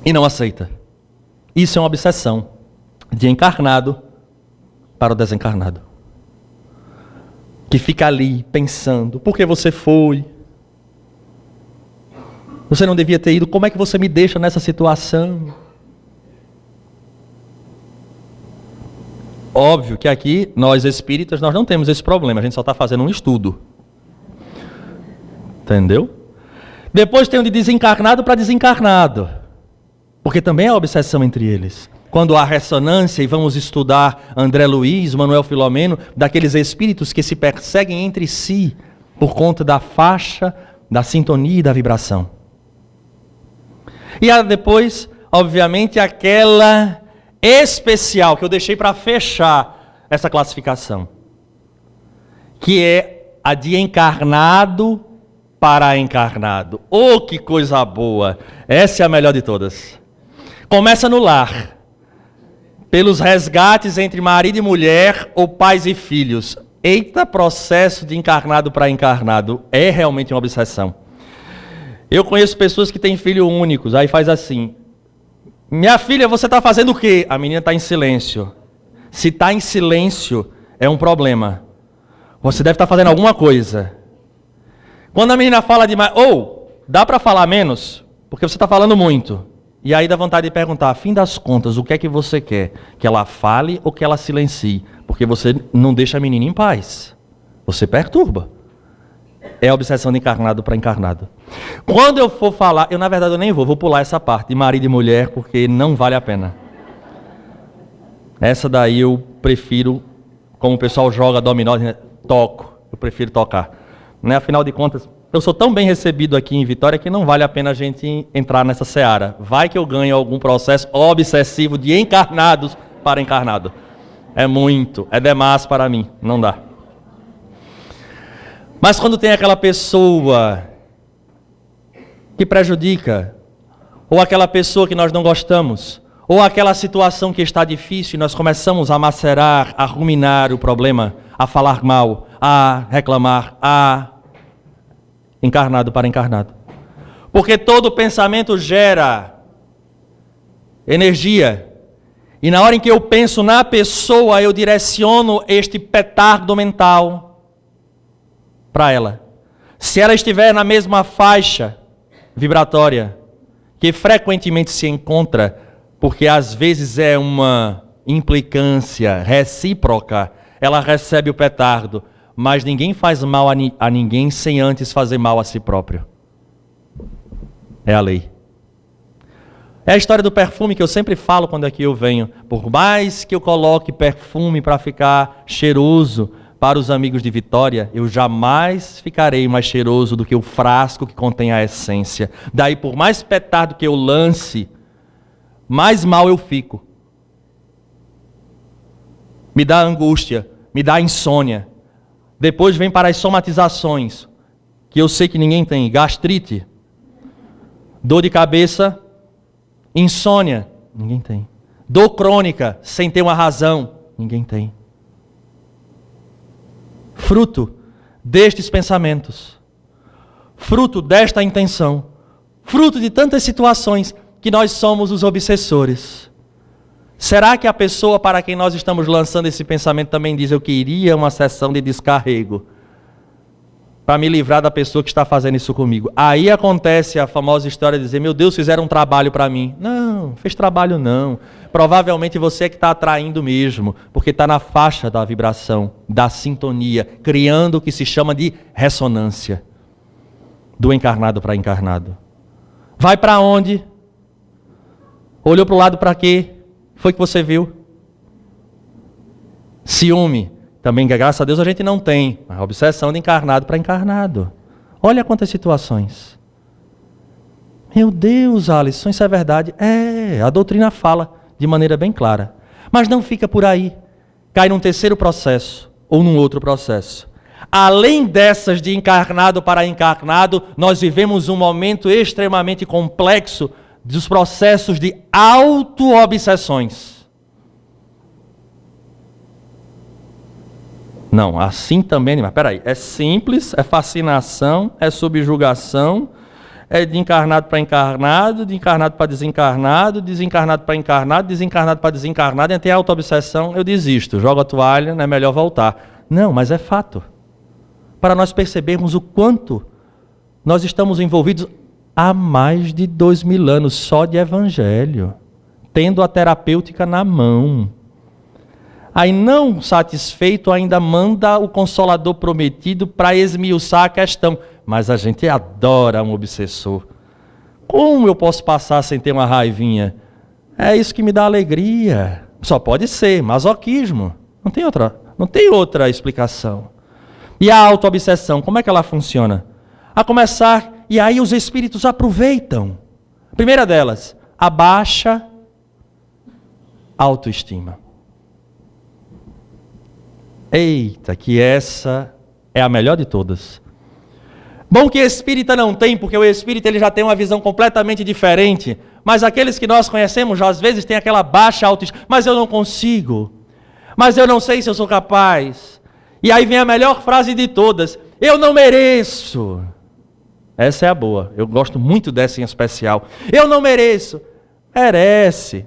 E não aceita. Isso é uma obsessão de encarnado para o desencarnado. Que fica ali pensando, por que você foi? Você não devia ter ido, como é que você me deixa nessa situação? Óbvio que aqui, nós espíritas, nós não temos esse problema, a gente só está fazendo um estudo. Entendeu? Depois tem o de desencarnado para desencarnado, porque também há obsessão entre eles. Quando há ressonância, e vamos estudar André Luiz, Manuel Filomeno, daqueles espíritos que se perseguem entre si, por conta da faixa, da sintonia e da vibração. E há depois, obviamente, aquela especial que eu deixei para fechar essa classificação, que é a de encarnado para encarnado. Oh, que coisa boa! Essa é a melhor de todas. Começa no lar, pelos resgates entre marido e mulher ou pais e filhos. Eita, processo de encarnado para encarnado. É realmente uma obsessão. Eu conheço pessoas que têm filhos únicos, aí faz assim: minha filha, você está fazendo o quê? A menina está em silêncio. Se está em silêncio, é um problema. Você deve estar fazendo alguma coisa. Quando a menina fala demais, dá para falar menos? Porque você está falando muito. E aí dá vontade de perguntar, a fim das contas, o que é que você quer? Que ela fale ou que ela silencie? Porque você não deixa a menina em paz. Você perturba. É a obsessão de encarnado para encarnado. Quando eu for falar, eu na verdade eu nem vou pular essa parte de marido e mulher, porque não vale a pena. Essa daí eu prefiro, como o pessoal joga dominó, toco. Eu prefiro tocar. Né? Afinal de contas, eu sou tão bem recebido aqui em Vitória que não vale a pena a gente entrar nessa seara. Vai que eu ganho algum processo obsessivo de encarnados para encarnado. É demais para mim, não dá. Mas quando tem aquela pessoa que prejudica, ou aquela pessoa que nós não gostamos, ou aquela situação que está difícil e nós começamos a macerar, a ruminar o problema, a falar mal, a reclamar, encarnado para encarnado. Porque todo pensamento gera energia. E na hora em que eu penso na pessoa, eu direciono este petardo mental para ela. Se ela estiver na mesma faixa vibratória, que frequentemente se encontra, porque às vezes é uma implicância recíproca, ela recebe o petardo. Mas ninguém faz mal a ninguém sem antes fazer mal a si próprio. É a lei. É a história do perfume que eu sempre falo quando aqui eu venho. Por mais que eu coloque perfume para ficar cheiroso para os amigos de Vitória, eu jamais ficarei mais cheiroso do que o frasco que contém a essência. Daí, por mais petardo que eu lance, mais mal eu fico. Me dá angústia, me dá insônia. Depois vem para as somatizações, que eu sei que ninguém tem: gastrite, dor de cabeça, insônia, ninguém tem. Dor crônica, sem ter uma razão, ninguém tem. Fruto destes pensamentos, fruto desta intenção, fruto de tantas situações que nós somos os obsessores. Será que a pessoa para quem nós estamos lançando esse pensamento também diz: eu queria uma sessão de descarrego para me livrar da pessoa que está fazendo isso comigo? Aí acontece a famosa história de dizer: meu Deus, fizeram um trabalho para mim. Não, fez trabalho não. Provavelmente você é que está atraindo mesmo, porque está na faixa da vibração, da sintonia, criando o que se chama de ressonância, do encarnado para encarnado. Vai para onde? Olhou para o lado para quê? Foi que você viu? Ciúme. Também, graças a Deus, a gente não tem. A obsessão de encarnado para encarnado. Olha quantas situações. Meu Deus, Alisson, isso é verdade. A doutrina fala de maneira bem clara. Mas não fica por aí. Cai num terceiro processo ou num outro processo. Além dessas de encarnado para encarnado, nós vivemos um momento extremamente complexo dos processos de auto-obsessões. Não, assim também, mas peraí, é simples, é fascinação, é subjugação, é de encarnado para encarnado, de encarnado para desencarnado, desencarnado para encarnado, desencarnado para desencarnado, e tem auto-obsessão, eu desisto, jogo a toalha, não é melhor voltar. Não, mas é fato. Para nós percebermos o quanto nós estamos envolvidos há mais de 2000 anos só de evangelho, tendo a terapêutica na mão. Aí, não satisfeito, ainda manda o Consolador prometido para esmiuçar a questão. Mas a gente adora um obsessor. Como eu posso passar sem ter uma raivinha? É isso que me dá alegria. Só pode ser masoquismo. Não tem outra explicação. E a auto-obsessão, como é que ela funciona? A começar, e aí os espíritos aproveitam. A primeira delas, a baixa autoestima. Eita, que essa é a melhor de todas. Bom que espírita não tem, porque o espírita ele já tem uma visão completamente diferente. Mas aqueles que nós conhecemos, já às vezes tem aquela baixa autoestima. Mas eu não consigo. Mas eu não sei se eu sou capaz. E aí vem a melhor frase de todas. Eu não mereço. Essa é a boa. Eu gosto muito dessa em especial. Eu não mereço. Merece.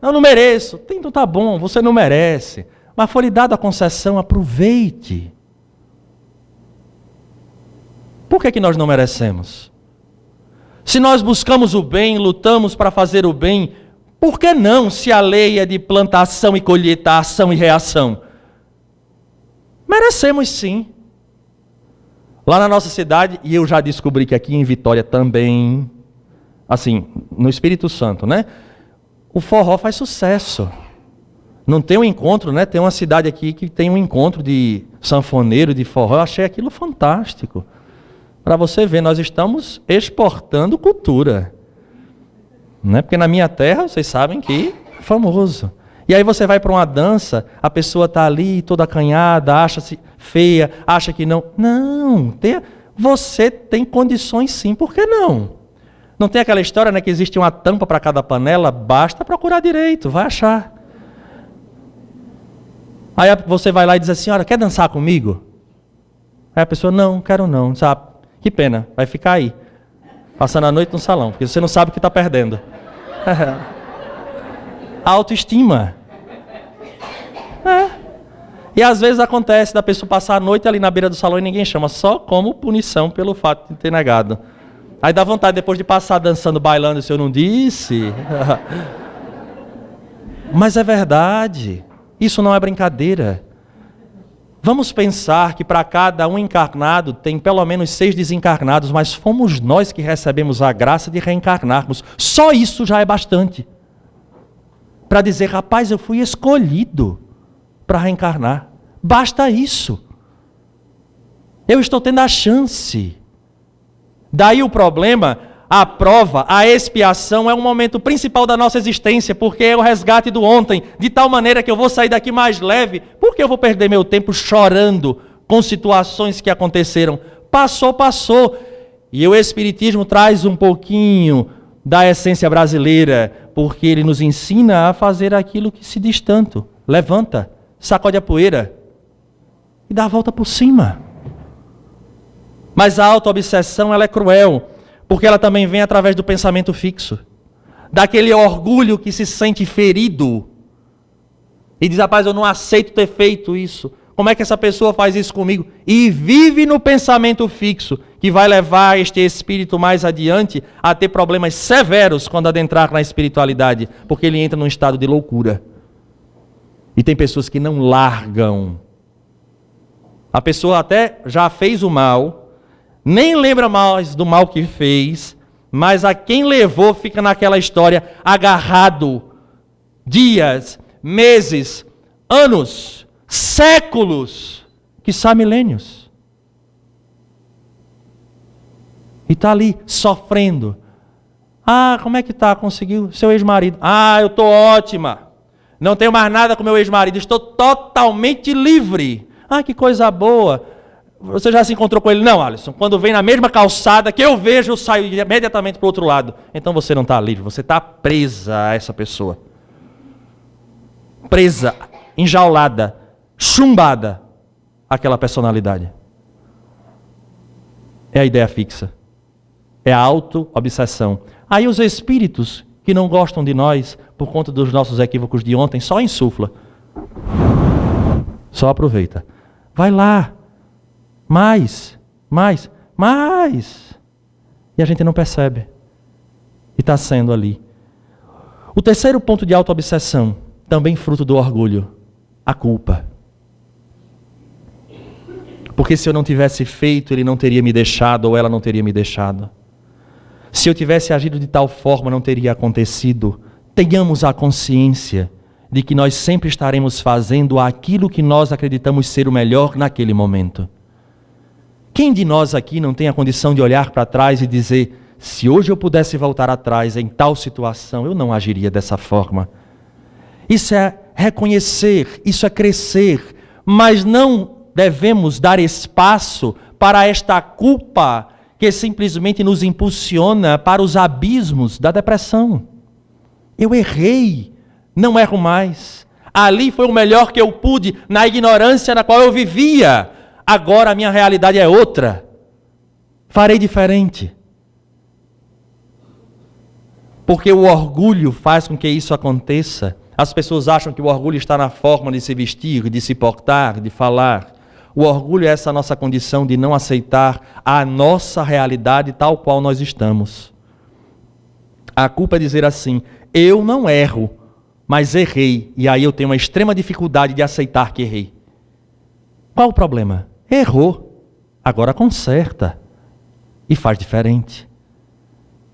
Eu não mereço. Então tá bom, você não merece. Mas foi lhe dada a concessão, aproveite. Por que nós não merecemos? Se nós buscamos o bem, lutamos para fazer o bem, por que não se a lei é de plantação e colheita, ação e reação? Merecemos sim. Lá na nossa cidade, e eu já descobri que aqui em Vitória também, assim, no Espírito Santo, né? O forró faz sucesso. Não tem um encontro, né? Tem uma cidade aqui que tem um encontro de sanfoneiro, de forró. Eu achei aquilo fantástico. Para você ver, nós estamos exportando cultura. Né? Porque na minha terra, vocês sabem que é famoso. E aí você vai para uma dança, a pessoa está ali toda acanhada, acha-se feia, acha que não. Não, você tem condições sim, por que não? Não tem aquela história, né, que existe uma tampa para cada panela? Basta procurar direito, vai achar. Aí você vai lá e diz assim, olha, quer dançar comigo? Aí a pessoa, não, quero não, sabe? Que pena, vai ficar aí, passando a noite no salão, porque você não sabe o que está perdendo. A autoestima. E às vezes acontece da pessoa passar a noite ali na beira do salão e ninguém chama, só como punição pelo fato de ter negado. Aí dá vontade depois de passar dançando, bailando, se eu não disse. Mas é verdade, isso não é brincadeira. Vamos pensar que para cada um encarnado tem pelo menos 6 desencarnados, mas fomos nós que recebemos a graça de reencarnarmos. Só isso já é bastante. Para dizer, rapaz, eu fui escolhido para reencarnar. Basta isso. Eu estou tendo a chance. Daí o problema, a prova, a expiação é um momento principal da nossa existência, porque é o resgate do ontem, de tal maneira que eu vou sair daqui mais leve, porque eu vou perder meu tempo chorando com situações que aconteceram. Passou, passou. E o Espiritismo traz um pouquinho da essência brasileira, porque ele nos ensina a fazer aquilo que se diz tanto. Levanta, sacode a poeira e dá a volta por cima. Mas a auto-obsessão, ela é cruel, porque ela também vem através do pensamento fixo, daquele orgulho que se sente ferido e diz, rapaz, eu não aceito ter feito isso. Como é que essa pessoa faz isso comigo? E vive no pensamento fixo, que vai levar este espírito mais adiante a ter problemas severos quando adentrar na espiritualidade, porque ele entra num estado de loucura. E tem pessoas que não largam. A pessoa até já fez o mal, nem lembra mais do mal que fez, mas a quem levou fica naquela história agarrado dias, meses, anos, séculos, quiçá milênios. E está ali sofrendo. Ah, como é que está? Conseguiu seu ex-marido? Ah, eu estou ótima. Não tenho mais nada com meu ex-marido. Estou totalmente livre. Ah, que coisa boa. Você já se encontrou com ele? Não, Alisson. Quando vem na mesma calçada que eu vejo, eu saio imediatamente para o outro lado. Então você não está livre. Você está presa a essa pessoa. Presa, enjaulada, chumbada àquela personalidade. É a ideia fixa. É a auto-obsessão. Aí os espíritos que não gostam de nós, por conta dos nossos equívocos de ontem, só insufla. Só aproveita. Vai lá. Mais. E a gente não percebe. E está sendo ali. O terceiro ponto de auto-obsessão, também fruto do orgulho, a culpa. Porque se eu não tivesse feito, ele não teria me deixado, ou ela não teria me deixado. Se eu tivesse agido de tal forma, não teria acontecido. Tenhamos a consciência de que nós sempre estaremos fazendo aquilo que nós acreditamos ser o melhor naquele momento. Quem de nós aqui não tem a condição de olhar para trás e dizer, se hoje eu pudesse voltar atrás em tal situação, eu não agiria dessa forma? Isso é reconhecer, isso é crescer, mas não devemos dar espaço para esta culpa que simplesmente nos impulsiona para os abismos da depressão. Eu errei, não erro mais. Ali foi o melhor que eu pude, na ignorância na qual eu vivia. Agora a minha realidade é outra. Farei diferente. Porque o orgulho faz com que isso aconteça. As pessoas acham que o orgulho está na forma de se vestir, de se portar, de falar. O orgulho é essa nossa condição de não aceitar a nossa realidade tal qual nós estamos. A culpa é dizer assim, eu não erro, mas errei. E aí eu tenho uma extrema dificuldade de aceitar que errei. Qual o problema? Errou. Agora conserta. E faz diferente.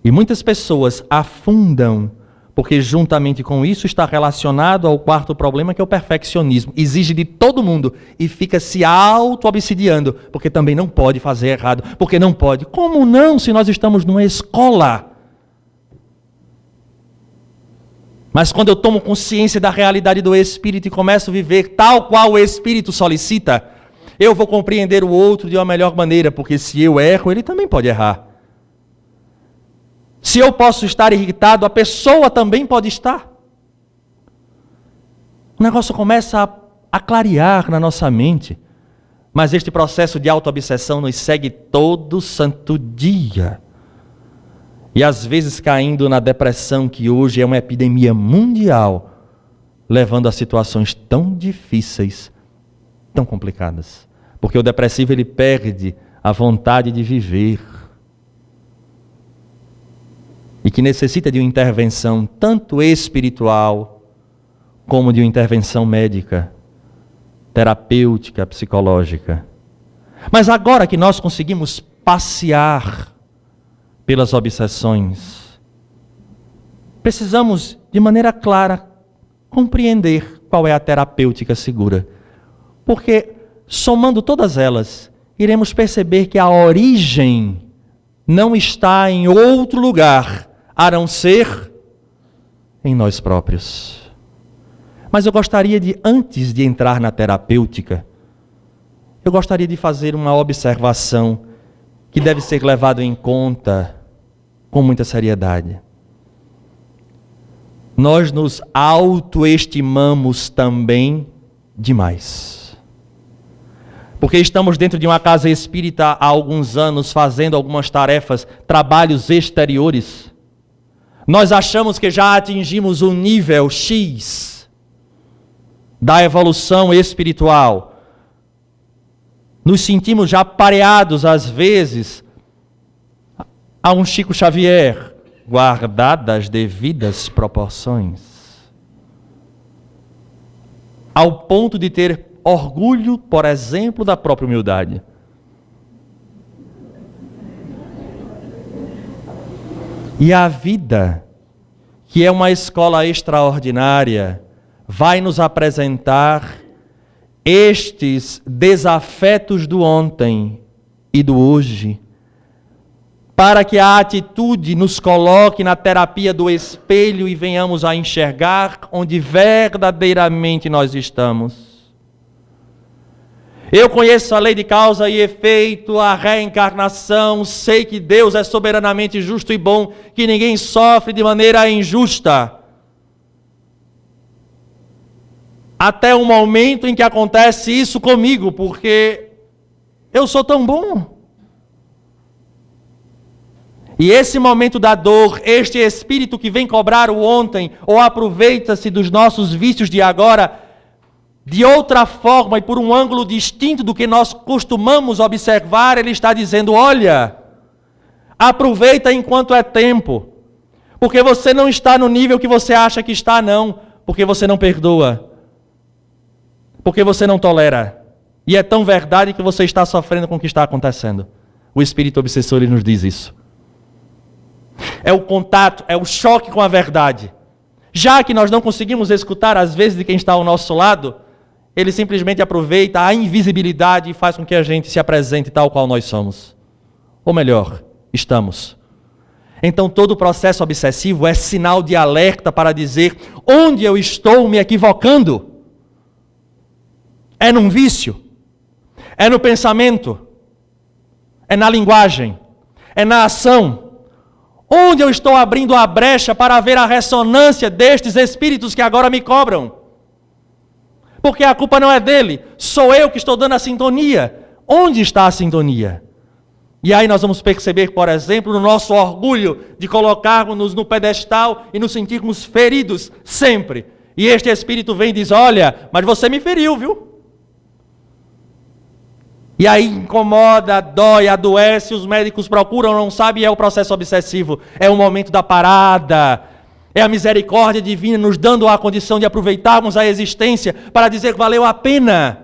E muitas pessoas afundam, porque juntamente com isso está relacionado ao quarto problema, que é o perfeccionismo. Exige de todo mundo e fica se auto-obsidiando, porque também não pode fazer errado, porque não pode. Como não, se nós estamos numa escola? Mas quando eu tomo consciência da realidade do Espírito e começo a viver tal qual o Espírito solicita, eu vou compreender o outro de uma melhor maneira, porque se eu erro, ele também pode errar. Se eu posso estar irritado, a pessoa também pode estar. O negócio começa a clarear na nossa mente. Mas este processo de auto-obsessão nos segue todo santo dia. E às vezes caindo na depressão, que hoje é uma epidemia mundial, levando a situações tão difíceis, tão complicadas. Porque o depressivo, ele perde a vontade de viver. E que necessita de uma intervenção tanto espiritual, como de uma intervenção médica, terapêutica, psicológica. Mas agora que nós conseguimos passear pelas obsessões, precisamos, de maneira clara, compreender qual é a terapêutica segura. Porque, somando todas elas, iremos perceber que a origem não está em outro lugar, a não ser em nós próprios. Mas eu gostaria de, antes de entrar na terapêutica, eu gostaria de fazer uma observação que deve ser levada em conta com muita seriedade. Nós nos autoestimamos também demais. Porque estamos dentro de uma casa espírita há alguns anos, fazendo algumas tarefas, trabalhos exteriores. Nós achamos que já atingimos o nível X da evolução espiritual. Nos sentimos já pareados, às vezes, a um Chico Xavier, guardadas as devidas proporções. Ao ponto de ter orgulho, por exemplo, da própria humildade. E a vida, que é uma escola extraordinária, vai nos apresentar estes desafetos do ontem e do hoje, para que a atitude nos coloque na terapia do espelho e venhamos a enxergar onde verdadeiramente nós estamos. Eu conheço a lei de causa e efeito, a reencarnação, sei que Deus é soberanamente justo e bom, que ninguém sofre de maneira injusta. Até o momento em que acontece isso comigo, porque eu sou tão bom. E esse momento da dor, este espírito que vem cobrar o ontem, ou aproveita-se dos nossos vícios de agora, de outra forma e por um ângulo distinto do que nós costumamos observar, ele está dizendo: olha, aproveita enquanto é tempo, porque você não está no nível que você acha que está, não, porque você não perdoa, porque você não tolera, e é tão verdade que você está sofrendo com o que está acontecendo. O espírito obsessor, ele nos diz isso. É o contato, é o choque com a verdade. Já que nós não conseguimos escutar às vezes de quem está ao nosso lado, ele simplesmente aproveita a invisibilidade e faz com que a gente se apresente tal qual nós somos. Ou melhor, estamos. Então todo o processo obsessivo é sinal de alerta para dizer onde eu estou me equivocando. É num vício, é no pensamento, é na linguagem, é na ação. Onde eu estou abrindo a brecha para ver a ressonância destes espíritos que agora me cobram? Porque a culpa não é dele, sou eu que estou dando a sintonia. Onde está a sintonia? E aí nós vamos perceber, por exemplo, no nosso orgulho de colocarmos-nos no pedestal e nos sentirmos feridos sempre. E este espírito vem e diz: olha, mas você me feriu, viu? E aí incomoda, dói, adoece, os médicos procuram, não sabem, é o processo obsessivo. É o momento da parada, é a misericórdia divina nos dando a condição de aproveitarmos a existência para dizer que valeu a pena.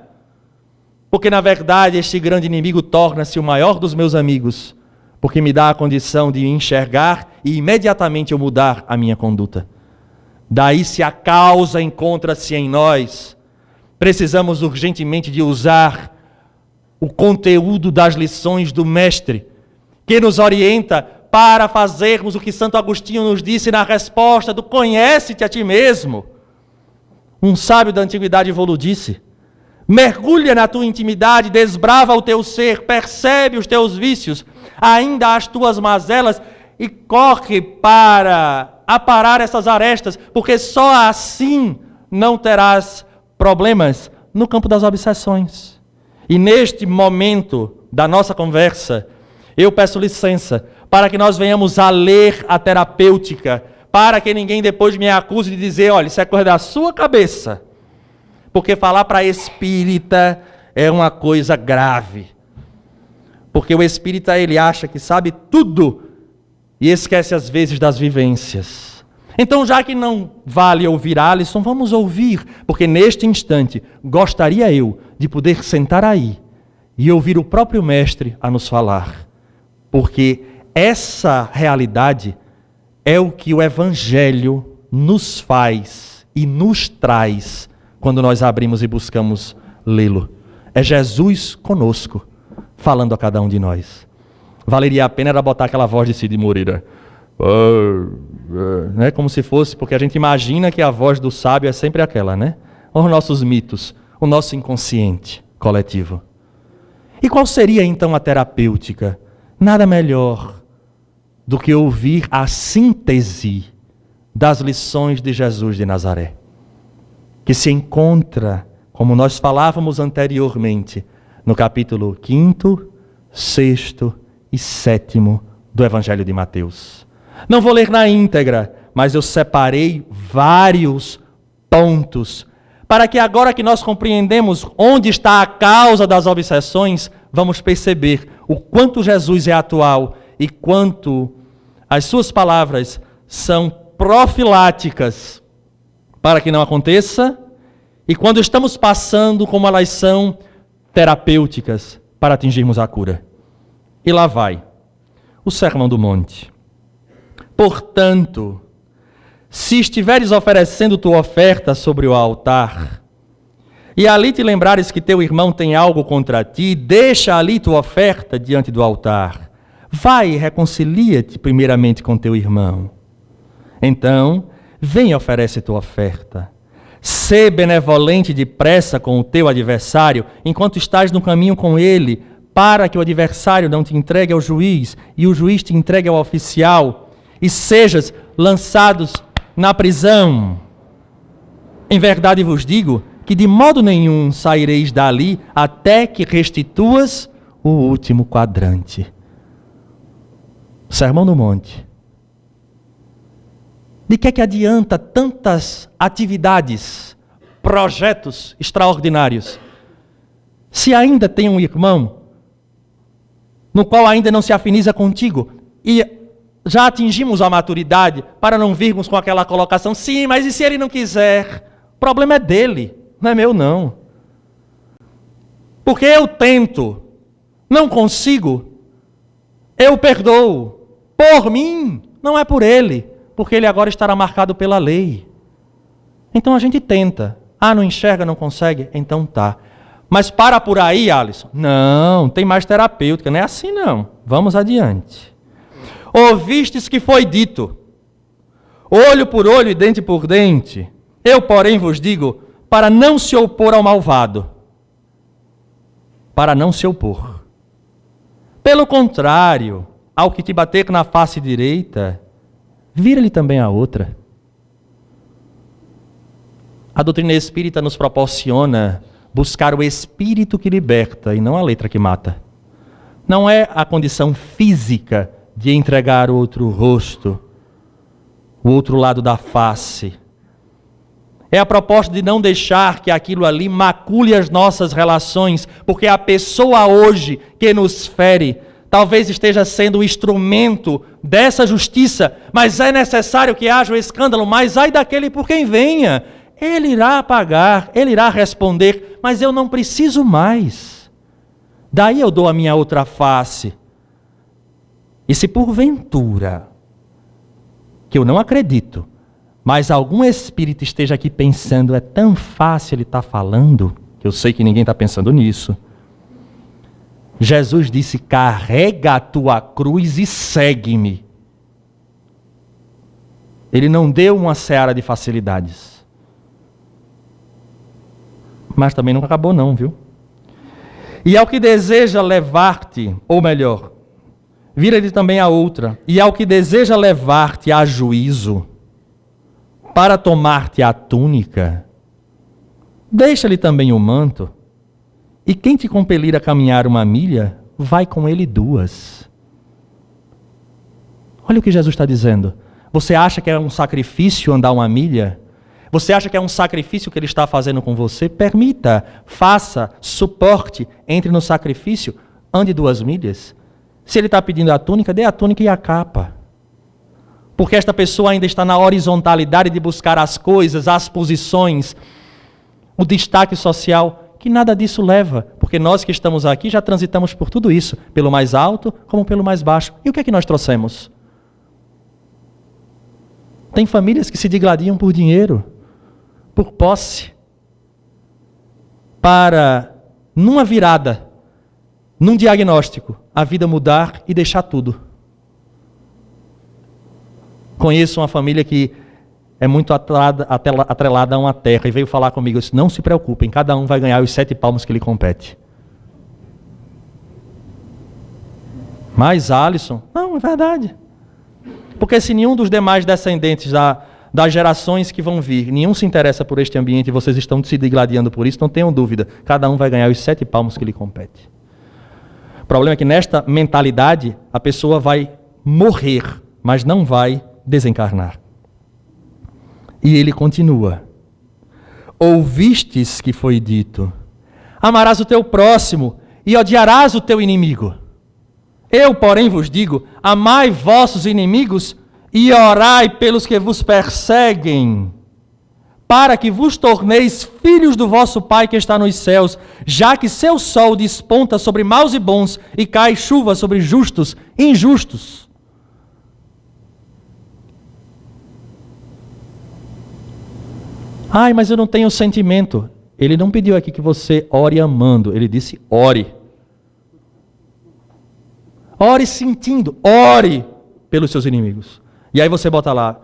Porque na verdade este grande inimigo torna-se o maior dos meus amigos, porque me dá a condição de enxergar e imediatamente eu mudar a minha conduta. Daí, se a causa encontra-se em nós, precisamos urgentemente de usar o conteúdo das lições do Mestre, que nos orienta para fazermos o que Santo Agostinho nos disse na resposta do conhece-te a ti mesmo. Um sábio da antiguidade vô-lo disse: mergulha na tua intimidade, desbrava o teu ser, percebe os teus vícios, ainda as tuas mazelas, e corre para aparar essas arestas, porque só assim não terás problemas no campo das obsessões. E neste momento da nossa conversa, eu peço licença para que nós venhamos a ler a terapêutica, para que ninguém depois me acuse de dizer: olha, isso é coisa da sua cabeça. Porque falar para espírita é uma coisa grave. Porque o espírita, ele acha que sabe tudo e esquece às vezes das vivências. Então, já que não vale ouvir Alisson, vamos ouvir, porque neste instante gostaria eu de poder sentar aí e ouvir o próprio Mestre a nos falar. Porque essa realidade é o que o Evangelho nos faz e nos traz quando nós abrimos e buscamos lê-lo. É Jesus conosco, falando a cada um de nós. Valeria a pena era botar aquela voz de Cid Moreira. Né? Como se fosse, porque a gente imagina que a voz do sábio é sempre aquela, né? Os nossos mitos, o nosso inconsciente coletivo. E qual seria então a terapêutica? Nada melhor do que ouvir a síntese das lições de Jesus de Nazaré, que se encontra, como nós falávamos anteriormente, no capítulo 5º, 6º e 7º do Evangelho de Mateus. Não vou ler na íntegra, mas eu separei vários pontos, para que agora que nós compreendemos onde está a causa das obsessões, vamos perceber o quanto Jesus é atual e quanto as suas palavras são profiláticas para que não aconteça, e quando estamos passando, como elas são terapêuticas para atingirmos a cura. E lá vai o Sermão do Monte. Portanto, se estiveres oferecendo tua oferta sobre o altar, e ali te lembrares que teu irmão tem algo contra ti, deixa ali tua oferta diante do altar. Vai e reconcilia-te primeiramente com teu irmão. Então, vem e oferece tua oferta. Sê benevolente depressa com o teu adversário, enquanto estás no caminho com ele, para que o adversário não te entregue ao juiz, e o juiz te entregue ao oficial, e sejas lançados na prisão. Em verdade vos digo que de modo nenhum saireis dali até que restituas o último quadrante. Sermão do Monte. De que adianta tantas atividades, projetos extraordinários, se ainda tem um irmão no qual ainda não se afiniza contigo e já atingimos a maturidade para não virmos com aquela colocação, sim, mas e se ele não quiser? O problema é dele, não é meu não. Porque eu tento, não consigo, eu perdoo, por mim, não é por ele, porque ele agora estará marcado pela lei. Então a gente tenta, não enxerga, não consegue, então tá. Mas para por aí, Alisson. Não, tem mais terapêutica, não é assim não. Vamos adiante. Ouvistes que foi dito, olho por olho e dente por dente. Eu, porém, vos digo, para não se opor ao malvado. Para não se opor. Pelo contrário, ao que te bater na face direita, vira-lhe também a outra. A doutrina espírita nos proporciona buscar o espírito que liberta e não a letra que mata. Não é a condição física de entregar o outro rosto, o outro lado da face. É a proposta de não deixar que aquilo ali macule as nossas relações, porque a pessoa hoje que nos fere talvez esteja sendo o instrumento dessa justiça, mas é necessário que haja o escândalo, mas ai daquele por quem venha. Ele irá pagar, ele irá responder, mas eu não preciso mais. Daí eu dou a minha outra face. E se porventura, que eu não acredito, mas algum espírito esteja aqui pensando, é tão fácil ele estar falando, que eu sei que ninguém está pensando nisso. Jesus disse, carrega a tua cruz e segue-me. Ele não deu uma seara de facilidades. Mas também não acabou não, viu? E ao que deseja levar-te, ou melhor, vira-lhe também a outra, e ao que deseja levar-te a juízo, para tomar-te a túnica, deixa-lhe também o manto, e quem te compelir a caminhar 1 milha, vai com ele 2. Olha o que Jesus está dizendo. Você acha que é um sacrifício andar 1 milha? Você acha que é um sacrifício que ele está fazendo com você? Permita, faça, suporte, entre no sacrifício, ande 2 milhas. Se ele está pedindo a túnica, dê a túnica e a capa. Porque esta pessoa ainda está na horizontalidade de buscar as coisas, as posições, o destaque social, que nada disso leva. Porque nós que estamos aqui já transitamos por tudo isso, pelo mais alto como pelo mais baixo. E o que é que nós trouxemos? Tem famílias que se digladiam por dinheiro, por posse, para, numa virada, num diagnóstico, a vida mudar e deixar tudo. Conheço uma família que é muito atrelada a uma terra e veio falar comigo, eu disse, não se preocupem, cada um vai ganhar os 7 palmos que lhe compete. Mas Alisson, não, é verdade. Porque se nenhum dos demais descendentes das gerações que vão vir, nenhum se interessa por este ambiente e vocês estão se digladiando por isso, não tenham dúvida, cada um vai ganhar os 7 palmos que lhe compete. O problema é que nesta mentalidade a pessoa vai morrer, mas não vai desencarnar. E ele continua. Ouvistes que foi dito, amarás o teu próximo e odiarás o teu inimigo. Eu, porém, vos digo, amai vossos inimigos e orai pelos que vos perseguem, para que vos torneis filhos do vosso Pai que está nos céus, já que seu sol desponta sobre maus e bons e cai chuva sobre justos e injustos. Ai, mas eu não tenho sentimento. Ele não pediu aqui que você ore amando, ele disse ore. Ore sentindo, ore pelos seus inimigos. E aí você bota lá,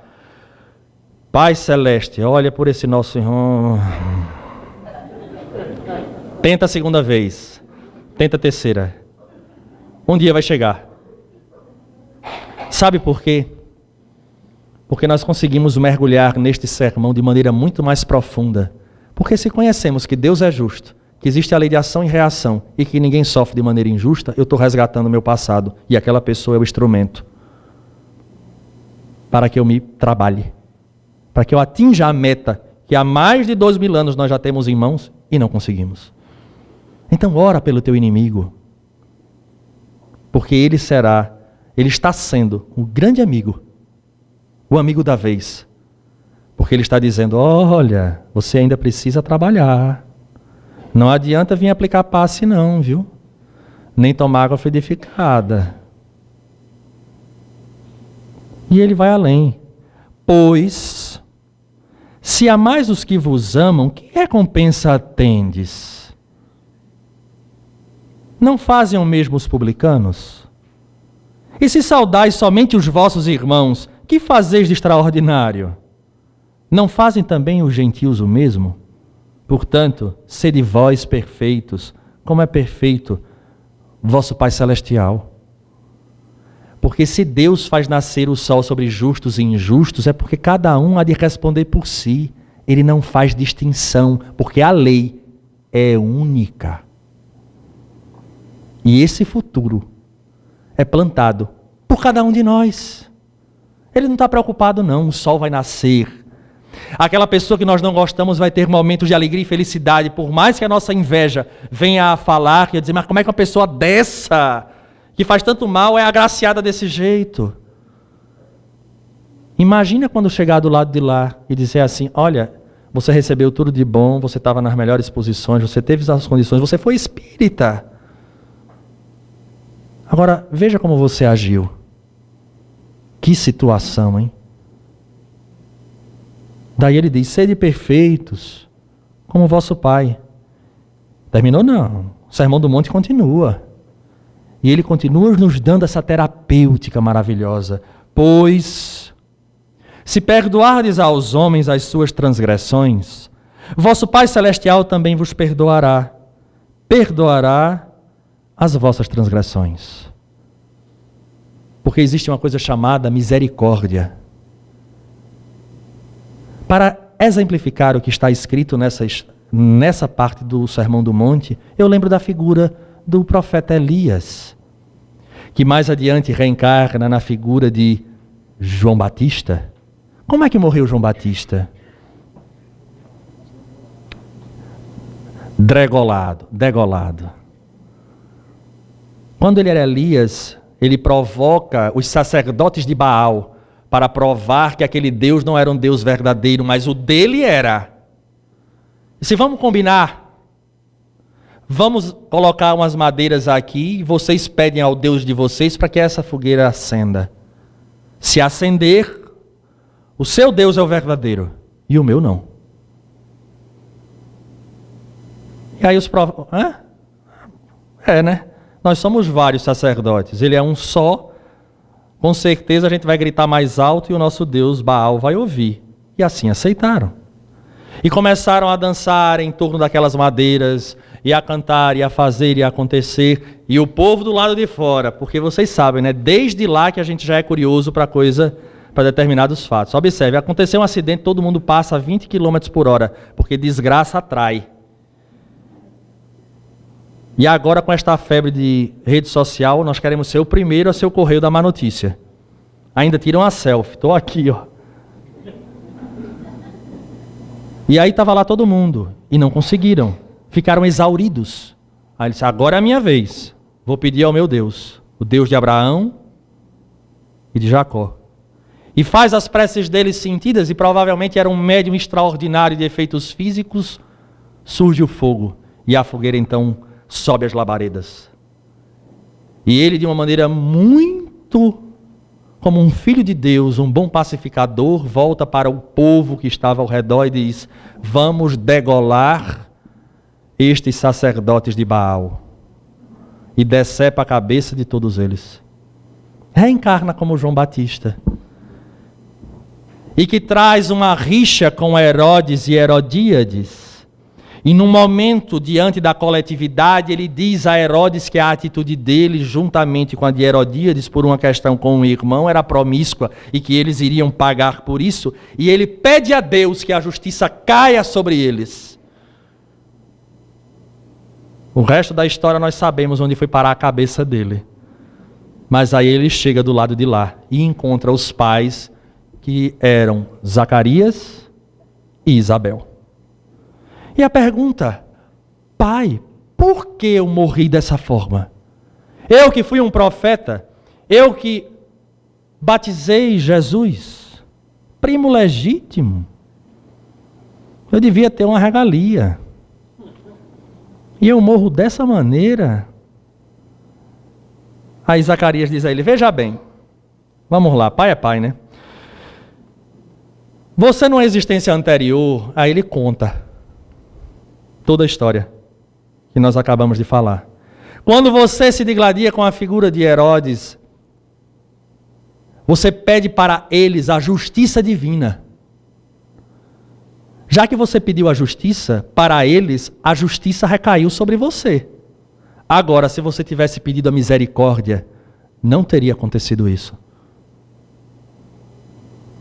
Pai Celeste, olha por esse nosso irmão. Tenta a segunda vez, tenta a terceira. Um dia vai chegar. Sabe por quê? Porque nós conseguimos mergulhar neste sermão de maneira muito mais profunda. Porque se conhecemos que Deus é justo, que existe a lei de ação e reação, e que ninguém sofre de maneira injusta, eu estou resgatando o meu passado, e aquela pessoa é o instrumento. para que eu me trabalhe, para que eu atinja a meta que há mais de 2000 anos nós já temos em mãos e não conseguimos. Então ora pelo teu inimigo, porque ele está sendo o grande amigo, o amigo da vez, porque ele está dizendo, olha, você ainda precisa trabalhar, não adianta vir aplicar passe não, viu? Nem tomar água fluidificada. E ele vai além, pois, se amais os que vos amam, que recompensa tendes? Não fazem o mesmo os publicanos? E se saudais somente os vossos irmãos, que fazeis de extraordinário? Não fazem também os gentios o mesmo? Portanto, sede vós perfeitos, como é perfeito vosso Pai Celestial. Porque se Deus faz nascer o sol sobre justos e injustos, é porque cada um há de responder por si. Ele não faz distinção, porque a lei é única. E esse futuro é plantado por cada um de nós. Ele não está preocupado não, o sol vai nascer. Aquela pessoa que nós não gostamos vai ter momentos de alegria e felicidade, por mais que a nossa inveja venha a falar, e dizer, mas como é que uma pessoa dessa, que faz tanto mal, é agraciada desse jeito? Imagina quando chegar do lado de lá e dizer assim, olha, você recebeu tudo de bom, você estava nas melhores posições, você teve as condições, você foi espírita. Agora, veja como você agiu. Que situação, hein? Daí ele diz, sede perfeitos, como vosso Pai. Terminou? Não. O Sermão do Monte continua. E ele continua nos dando essa terapêutica maravilhosa. Pois, se perdoardes aos homens as suas transgressões, vosso Pai Celestial também vos perdoará. Perdoará as vossas transgressões. Porque existe uma coisa chamada misericórdia. Para exemplificar o que está escrito nessa parte do Sermão do Monte, eu lembro da figura do profeta Elias, que mais adiante reencarna na figura de João Batista. Como é que morreu João Batista? Degolado. Quando ele era Elias, ele provoca os sacerdotes de Baal para provar que aquele Deus não era um Deus verdadeiro, mas o dele era. E se vamos combinar, vamos colocar umas madeiras aqui e vocês pedem ao Deus de vocês para que essa fogueira acenda. Se acender, o seu Deus é o verdadeiro e o meu não. E aí os né? Nós somos vários sacerdotes, ele é um só, com certeza a gente vai gritar mais alto e o nosso Deus Baal vai ouvir. E assim aceitaram. E começaram a dançar em torno daquelas madeiras, e a cantar, e a fazer, e a acontecer, e o povo do lado de fora, porque vocês sabem, né? Desde lá que a gente já é curioso para determinados fatos. Observe, aconteceu um acidente, todo mundo passa a 20 km por hora, porque desgraça atrai. E agora, com esta febre de rede social, nós queremos ser o primeiro a ser o correio da má notícia. Ainda tiram a selfie. Estou aqui, ó. E aí estava lá todo mundo. E não conseguiram. Ficaram exauridos. Aí ele disse, agora é a minha vez. Vou pedir ao meu Deus. O Deus de Abraão e de Jacó. E faz as preces deles sentidas, e provavelmente era um médium extraordinário de efeitos físicos. Surge o fogo. E a fogueira então sobe as labaredas. E ele, de uma maneira muito como um filho de Deus, um bom pacificador, volta para o povo que estava ao redor e diz, vamos degolar estes sacerdotes de Baal. E decepa a cabeça de todos eles. Reencarna como João Batista. E que traz uma rixa com Herodes e Herodíades. E num momento, diante da coletividade, ele diz a Herodes que a atitude dele, juntamente com a de Herodíades, por uma questão com um irmão, era promíscua e que eles iriam pagar por isso. E ele pede a Deus que a justiça caia sobre eles. O resto da história nós sabemos onde foi parar a cabeça dele. Mas aí ele chega do lado de lá e encontra os pais que eram Zacarias e Isabel. E a pergunta: pai, por que eu morri dessa forma? Eu que fui um profeta, eu que batizei Jesus, primo legítimo, eu devia ter uma regalia. E eu morro dessa maneira? Aí Zacarias diz a ele: veja bem, vamos lá, pai é pai, né? Você numa existência anterior, aí ele conta toda a história que nós acabamos de falar. Quando você se digladia com a figura de Herodes, você pede para eles a justiça divina. Já que você pediu a justiça, para eles, a justiça recaiu sobre você. Agora, se você tivesse pedido a misericórdia, não teria acontecido isso.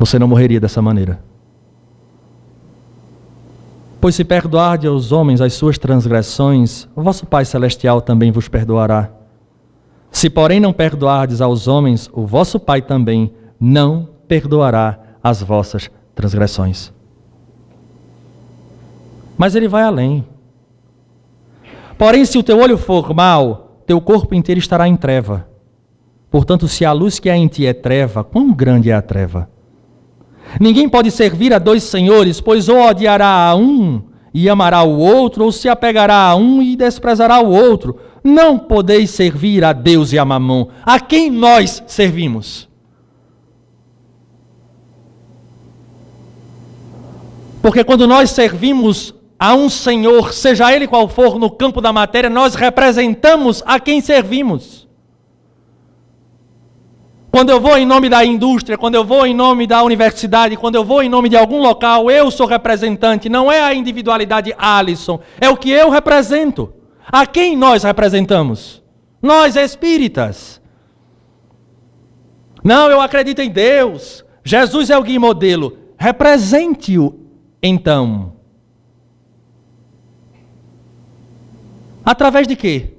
Você não morreria dessa maneira. Pois se perdoardes aos homens as suas transgressões, o vosso Pai Celestial também vos perdoará. Se porém não perdoardes aos homens, o vosso Pai também não perdoará as vossas transgressões. Mas ele vai além. Porém, se o teu olho for mau, teu corpo inteiro estará em treva. Portanto, se a luz que há em ti é treva, quão grande é a treva? Ninguém pode servir a dois senhores, pois ou odiará a um e amará o outro, ou se apegará a um e desprezará o outro. Não podeis servir a Deus e a Mamon. A quem nós servimos? Porque quando nós servimos a um Senhor, seja ele qual for no campo da matéria, nós representamos a quem servimos. Quando eu vou em nome da indústria, quando eu vou em nome da universidade, quando eu vou em nome de algum local, eu sou representante, não é a individualidade Alisson, é o que eu represento. A quem nós representamos? Nós espíritas. Não, eu acredito em Deus, Jesus é o guia e modelo. Represente-o então. Através de quê?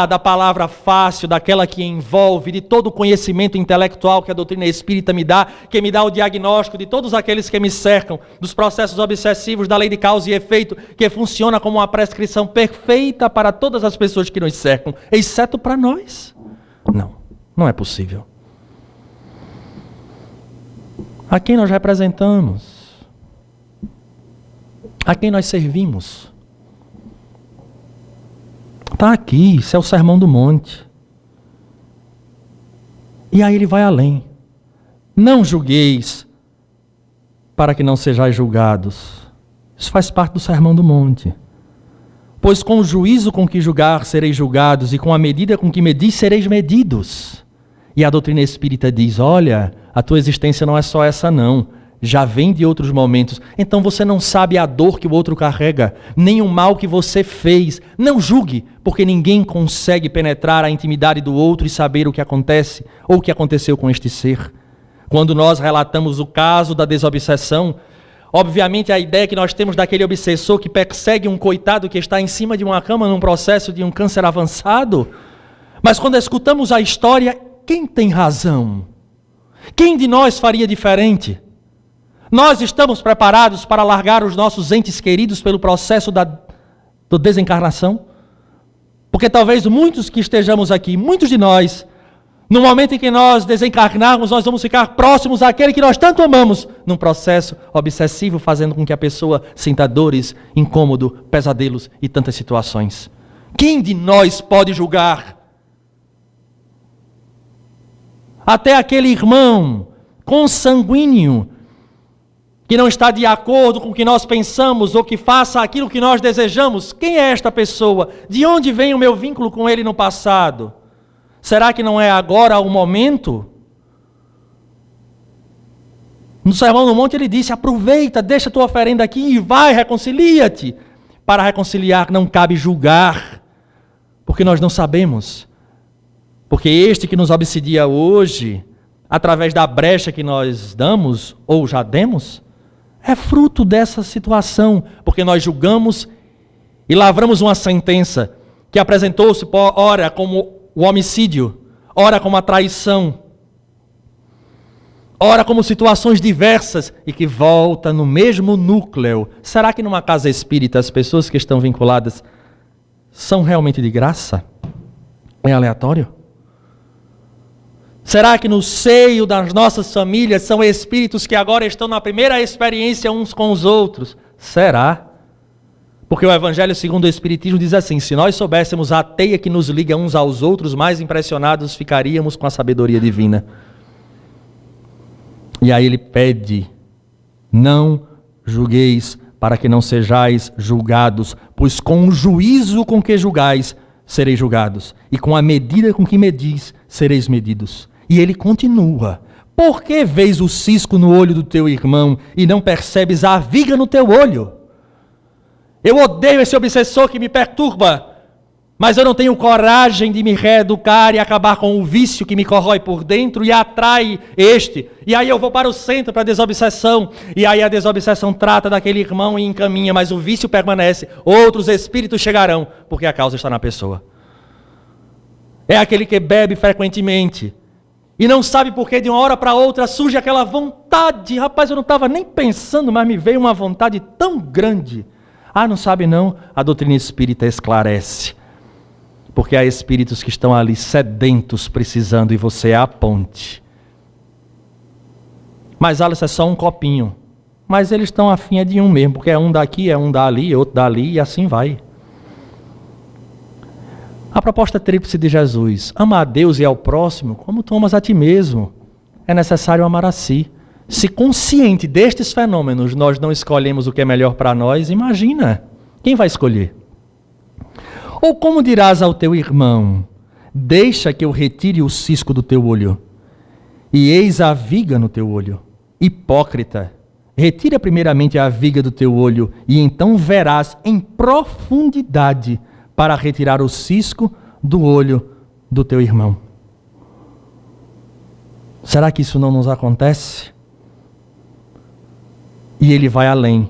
Da palavra fácil, daquela que envolve, de todo o conhecimento intelectual que a doutrina espírita me dá, que me dá o diagnóstico de todos aqueles que me cercam, dos processos obsessivos, da lei de causa e efeito, que funciona como uma prescrição perfeita para todas as pessoas que nos cercam, exceto para nós. Não, não é possível. A quem nós representamos? A quem nós servimos? Está aqui, isso é o Sermão do Monte. E aí ele vai além. Não julgueis, para que não sejais julgados. Isso faz parte do Sermão do Monte. Pois com o juízo com que julgar sereis julgados, e com a medida com que medis sereis medidos. E a doutrina espírita diz: olha, a tua existência não é só essa não. Já vem de outros momentos. Então você não sabe a dor que o outro carrega, nem o mal que você fez. Não julgue, porque ninguém consegue penetrar a intimidade do outro e saber o que acontece ou o que aconteceu com este ser. Quando nós relatamos o caso da desobsessão, obviamente a ideia que nós temos daquele obsessor que persegue um coitado que está em cima de uma cama num processo de um câncer avançado. Mas quando escutamos a história, quem tem razão? Quem de nós faria diferente? Nós estamos preparados para largar os nossos entes queridos pelo processo da desencarnação? Porque talvez muitos que estejamos aqui, muitos de nós, no momento em que nós desencarnarmos, nós vamos ficar próximos àquele que nós tanto amamos, num processo obsessivo, fazendo com que a pessoa sinta dores, incômodo, pesadelos e tantas situações. Quem de nós pode julgar? Até aquele irmão consanguíneo que não está de acordo com o que nós pensamos ou que faça aquilo que nós desejamos. Quem é esta pessoa? De onde vem o meu vínculo com ele no passado? Será que não é agora o momento? No Sermão do Monte ele disse: aproveita, deixa a tua oferenda aqui e vai, reconcilia-te. Para reconciliar não cabe julgar, porque nós não sabemos. Porque este que nos obsidia hoje, através da brecha que nós damos, ou já demos, é fruto dessa situação, porque nós julgamos e lavramos uma sentença que apresentou-se, ora, como o homicídio, ora, como a traição, ora como situações diversas e que volta no mesmo núcleo. Será que numa casa espírita as pessoas que estão vinculadas são realmente de graça? É aleatório? Será que no seio das nossas famílias são espíritos que agora estão na primeira experiência uns com os outros? Será? Porque o Evangelho segundo o Espiritismo diz assim: se nós soubéssemos a teia que nos liga uns aos outros, mais impressionados ficaríamos com a sabedoria divina. E aí ele pede: não julgueis para que não sejais julgados, pois com o juízo com que julgais, sereis julgados, e com a medida com que medis, sereis medidos. E ele continua: por que vês o cisco no olho do teu irmão e não percebes a viga no teu olho? Eu odeio esse obsessor que me perturba, mas eu não tenho coragem de me reeducar e acabar com o vício que me corrói por dentro e atrai este. E aí eu vou para o centro, para a desobsessão, e aí a desobsessão trata daquele irmão e encaminha, mas o vício permanece. Outros espíritos chegarão, porque a causa está na pessoa. É aquele que bebe frequentemente e não sabe por que de uma hora para outra surge aquela vontade. Rapaz, eu não estava nem pensando, mas me veio uma vontade tão grande. Ah, não sabe não? A doutrina espírita esclarece. Porque há espíritos que estão ali sedentos, precisando, e você é a ponte. Mas Alice, é só um copinho. Mas eles estão afim de um mesmo, porque é um daqui, é um dali, outro dali, e assim vai. A proposta tríplice de Jesus: ama a Deus e ao próximo como tu amas a ti mesmo. É necessário amar a si. Se consciente destes fenômenos nós não escolhemos o que é melhor para nós, imagina, quem vai escolher? Ou como dirás ao teu irmão: deixa que eu retire o cisco do teu olho, e eis a viga no teu olho. Hipócrita, retira primeiramente a viga do teu olho, e então verás em profundidade para retirar o cisco do olho do teu irmão. Será que isso não nos acontece? E ele vai além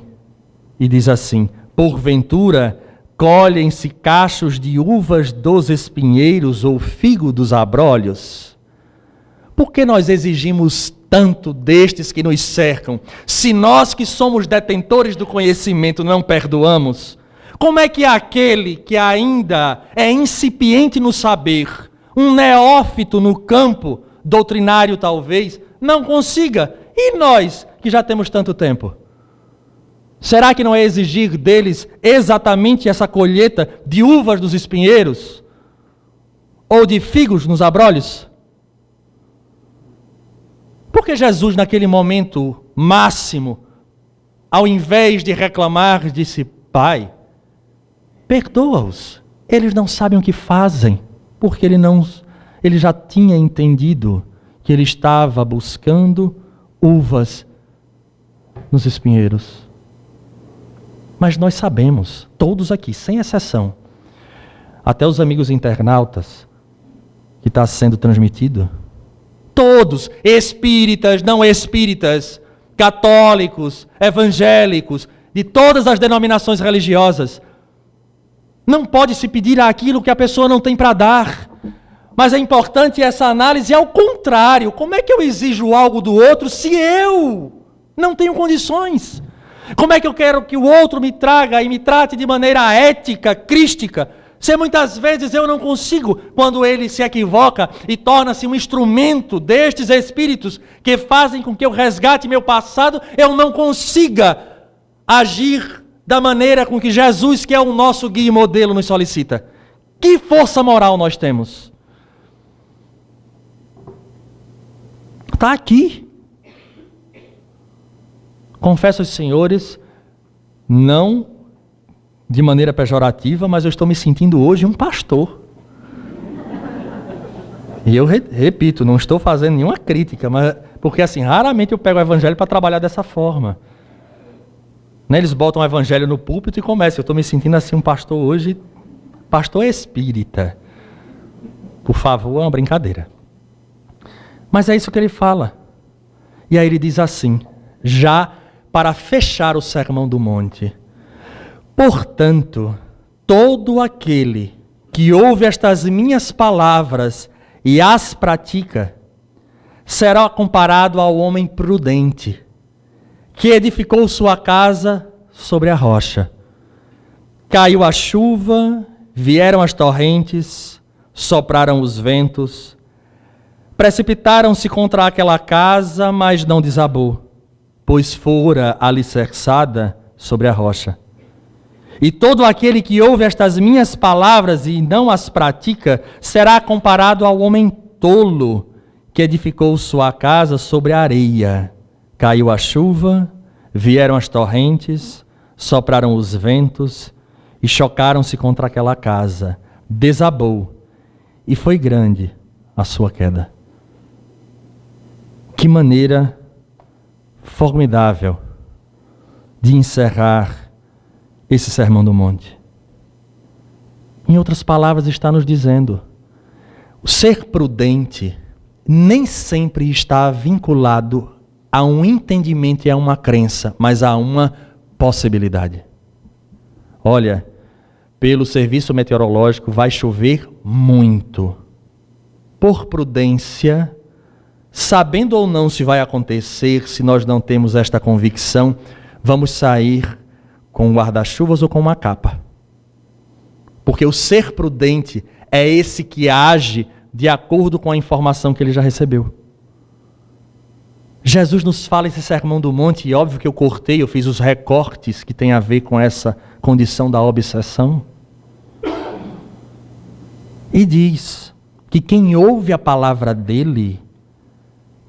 e diz assim: porventura colhem-se cachos de uvas dos espinheiros ou figo dos abrolhos? Por que nós exigimos tanto destes que nos cercam, se nós que somos detentores do conhecimento não perdoamos? Como é que aquele que ainda é incipiente no saber, um neófito no campo doutrinário talvez, não consiga? E nós que já temos tanto tempo? Será que não é exigir deles exatamente essa colheita de uvas dos espinheiros? Ou de figos nos abrolhos? Porque Jesus, naquele momento máximo, ao invés de reclamar, disse: Pai, perdoa-os, eles não sabem o que fazem, porque ele já tinha entendido que ele estava buscando uvas nos espinheiros. Mas nós sabemos, todos aqui, sem exceção, até os amigos internautas, que está sendo transmitido, todos, espíritas, não espíritas, católicos, evangélicos, de todas as denominações religiosas, não pode se pedir aquilo que a pessoa não tem para dar. Mas é importante essa análise ao contrário. Como é que eu exijo algo do outro se eu não tenho condições? Como é que eu quero que o outro me traga e me trate de maneira ética, crística, se muitas vezes eu não consigo, quando ele se equivoca e torna-se um instrumento destes espíritos que fazem com que eu resgate meu passado, eu não consiga agir da maneira com que Jesus, que é o nosso guia e modelo, nos solicita. Que força moral nós temos? Está aqui. Confesso aos senhores, não de maneira pejorativa, mas eu estou me sentindo hoje um pastor. E eu repito, não estou fazendo nenhuma crítica, mas porque assim, raramente eu pego o evangelho para trabalhar dessa forma. Né, eles botam o evangelho no púlpito e começam. Eu estou me sentindo assim um pastor hoje, pastor espírita. Por favor, é uma brincadeira. Mas é isso que ele fala. E aí ele diz assim, já para fechar o Sermão do Monte: portanto, todo aquele que ouve estas minhas palavras e as pratica, será comparado ao homem prudente, que edificou sua casa sobre a rocha. Caiu a chuva, vieram as torrentes, sopraram os ventos, precipitaram-se contra aquela casa, mas não desabou, pois fora alicerçada sobre a rocha. E todo aquele que ouve estas minhas palavras e não as pratica, será comparado ao homem tolo, que edificou sua casa sobre a areia. Caiu a chuva, vieram as torrentes, sopraram os ventos e chocaram-se contra aquela casa. Desabou, e foi grande a sua queda. Que maneira formidável de encerrar esse Sermão do Monte. Em outras palavras, está nos dizendo: o ser prudente nem sempre está vinculado a um entendimento e a uma crença, mas a uma possibilidade. Olha, pelo serviço meteorológico vai chover muito. Por prudência, sabendo ou não se vai acontecer, se nós não temos esta convicção, vamos sair com um guarda-chuvas ou com uma capa. Porque o ser prudente é esse que age de acordo com a informação que ele já recebeu. Jesus nos fala esse Sermão do Monte, e óbvio que eu fiz os recortes que tem a ver com essa condição da obsessão. E diz que quem ouve a palavra dele,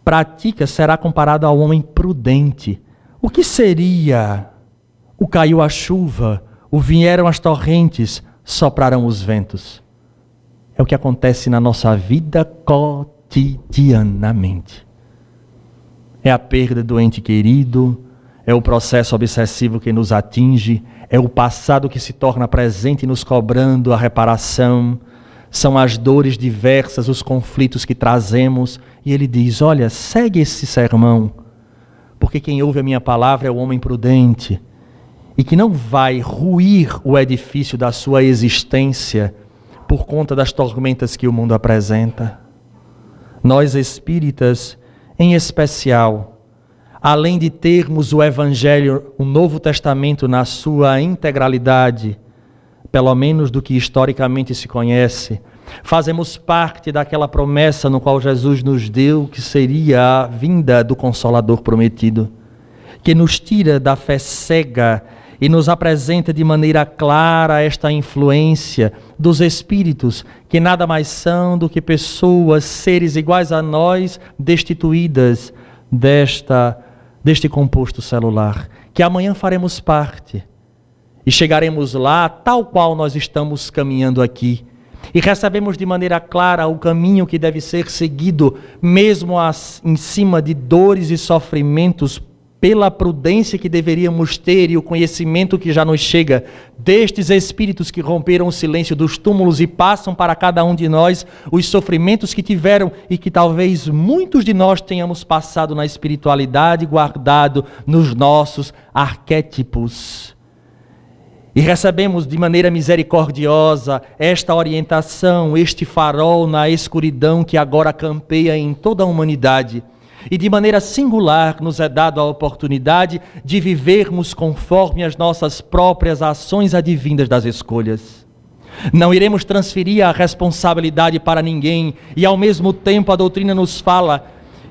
pratica, será comparado ao homem prudente. O que seria o caiu a chuva, o vieram as torrentes, sopraram os ventos? É o que acontece na nossa vida cotidianamente. É a perda do ente querido, é o processo obsessivo que nos atinge, é o passado que se torna presente nos cobrando a reparação, são as dores diversas, os conflitos que trazemos. E ele diz: olha, segue esse sermão, porque quem ouve a minha palavra é o homem prudente, e que não vai ruir o edifício da sua existência por conta das tormentas que o mundo apresenta. Nós espíritas, em especial, além de termos o Evangelho, o Novo Testamento na sua integralidade, pelo menos do que historicamente se conhece, fazemos parte daquela promessa no qual Jesus nos deu, que seria a vinda do Consolador prometido, que nos tira da fé cega e nos apresenta de maneira clara esta influência dos Espíritos, que nada mais são do que pessoas, seres iguais a nós, destituídas deste composto celular, que amanhã faremos parte e chegaremos lá tal qual nós estamos caminhando aqui, e recebemos de maneira clara o caminho que deve ser seguido, mesmo em cima de dores e sofrimentos, pela prudência que deveríamos ter e o conhecimento que já nos chega destes espíritos que romperam o silêncio dos túmulos e passam para cada um de nós os sofrimentos que tiveram e que talvez muitos de nós tenhamos passado na espiritualidade, guardado nos nossos arquétipos. E recebemos de maneira misericordiosa esta orientação, este farol na escuridão que agora campeia em toda a humanidade. E de maneira singular nos é dado a oportunidade de vivermos conforme as nossas próprias ações advindas das escolhas. Não iremos transferir a responsabilidade para ninguém, e ao mesmo tempo a doutrina nos fala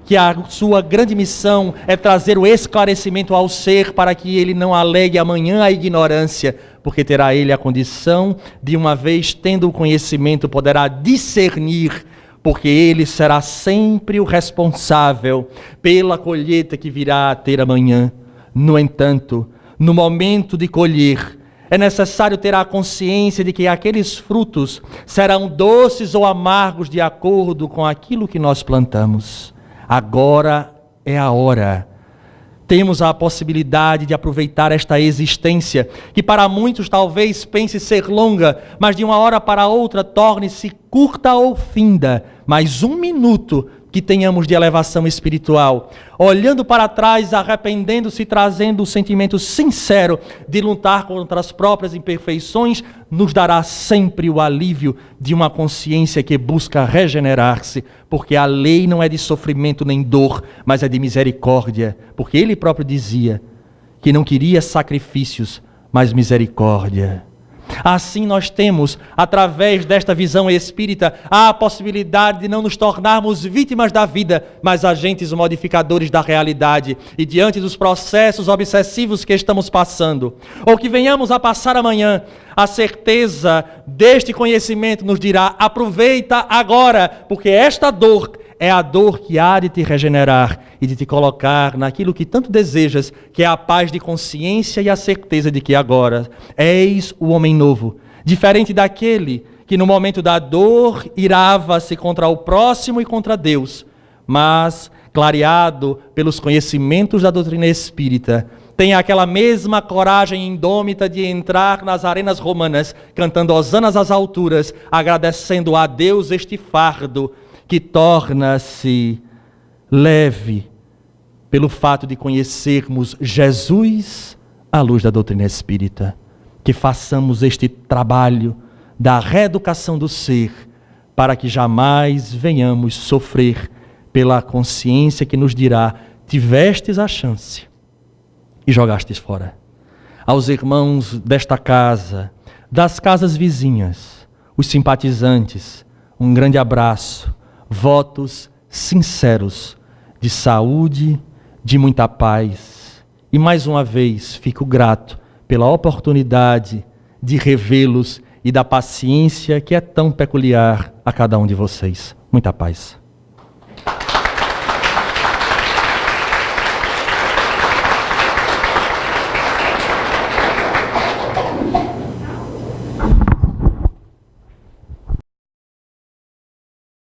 que a sua grande missão é trazer o esclarecimento ao ser, para que ele não alegue amanhã a ignorância, porque terá ele a condição de, uma vez tendo o conhecimento, poderá discernir, porque ele será sempre o responsável pela colheita que virá a ter amanhã. No entanto, no momento de colher, é necessário ter a consciência de que aqueles frutos serão doces ou amargos de acordo com aquilo que nós plantamos. Agora é a hora. Temos a possibilidade de aproveitar esta existência, que para muitos talvez pense ser longa, mas de uma hora para outra torne-se curta ou finda. Mas um minuto que tenhamos de elevação espiritual, olhando para trás, arrependendo-se, trazendo o sentimento sincero de lutar contra as próprias imperfeições, nos dará sempre o alívio de uma consciência que busca regenerar-se, porque a lei não é de sofrimento nem dor, mas é de misericórdia, porque ele próprio dizia que não queria sacrifícios, mas misericórdia. Assim nós temos, através desta visão espírita, a possibilidade de não nos tornarmos vítimas da vida, mas agentes modificadores da realidade. E diante dos processos obsessivos que estamos passando, ou que venhamos a passar amanhã, a certeza deste conhecimento nos dirá: aproveita agora, porque esta dor é a dor que há de te regenerar e de te colocar naquilo que tanto desejas, que é a paz de consciência e a certeza de que agora és o homem novo, diferente daquele que no momento da dor irava-se contra o próximo e contra Deus, mas clareado pelos conhecimentos da doutrina espírita, tem aquela mesma coragem indômita de entrar nas arenas romanas, cantando hosanas às alturas, agradecendo a Deus este fardo, que torna-se leve pelo fato de conhecermos Jesus à luz da doutrina espírita. Que façamos este trabalho da reeducação do ser, para que jamais venhamos sofrer pela consciência que nos dirá: tivestes a chance e jogastes fora. Aos irmãos desta casa, das casas vizinhas, os simpatizantes, um grande abraço. Votos sinceros de saúde, de muita paz. E mais uma vez fico grato pela oportunidade de revê-los e da paciência que é tão peculiar a cada um de vocês. Muita paz.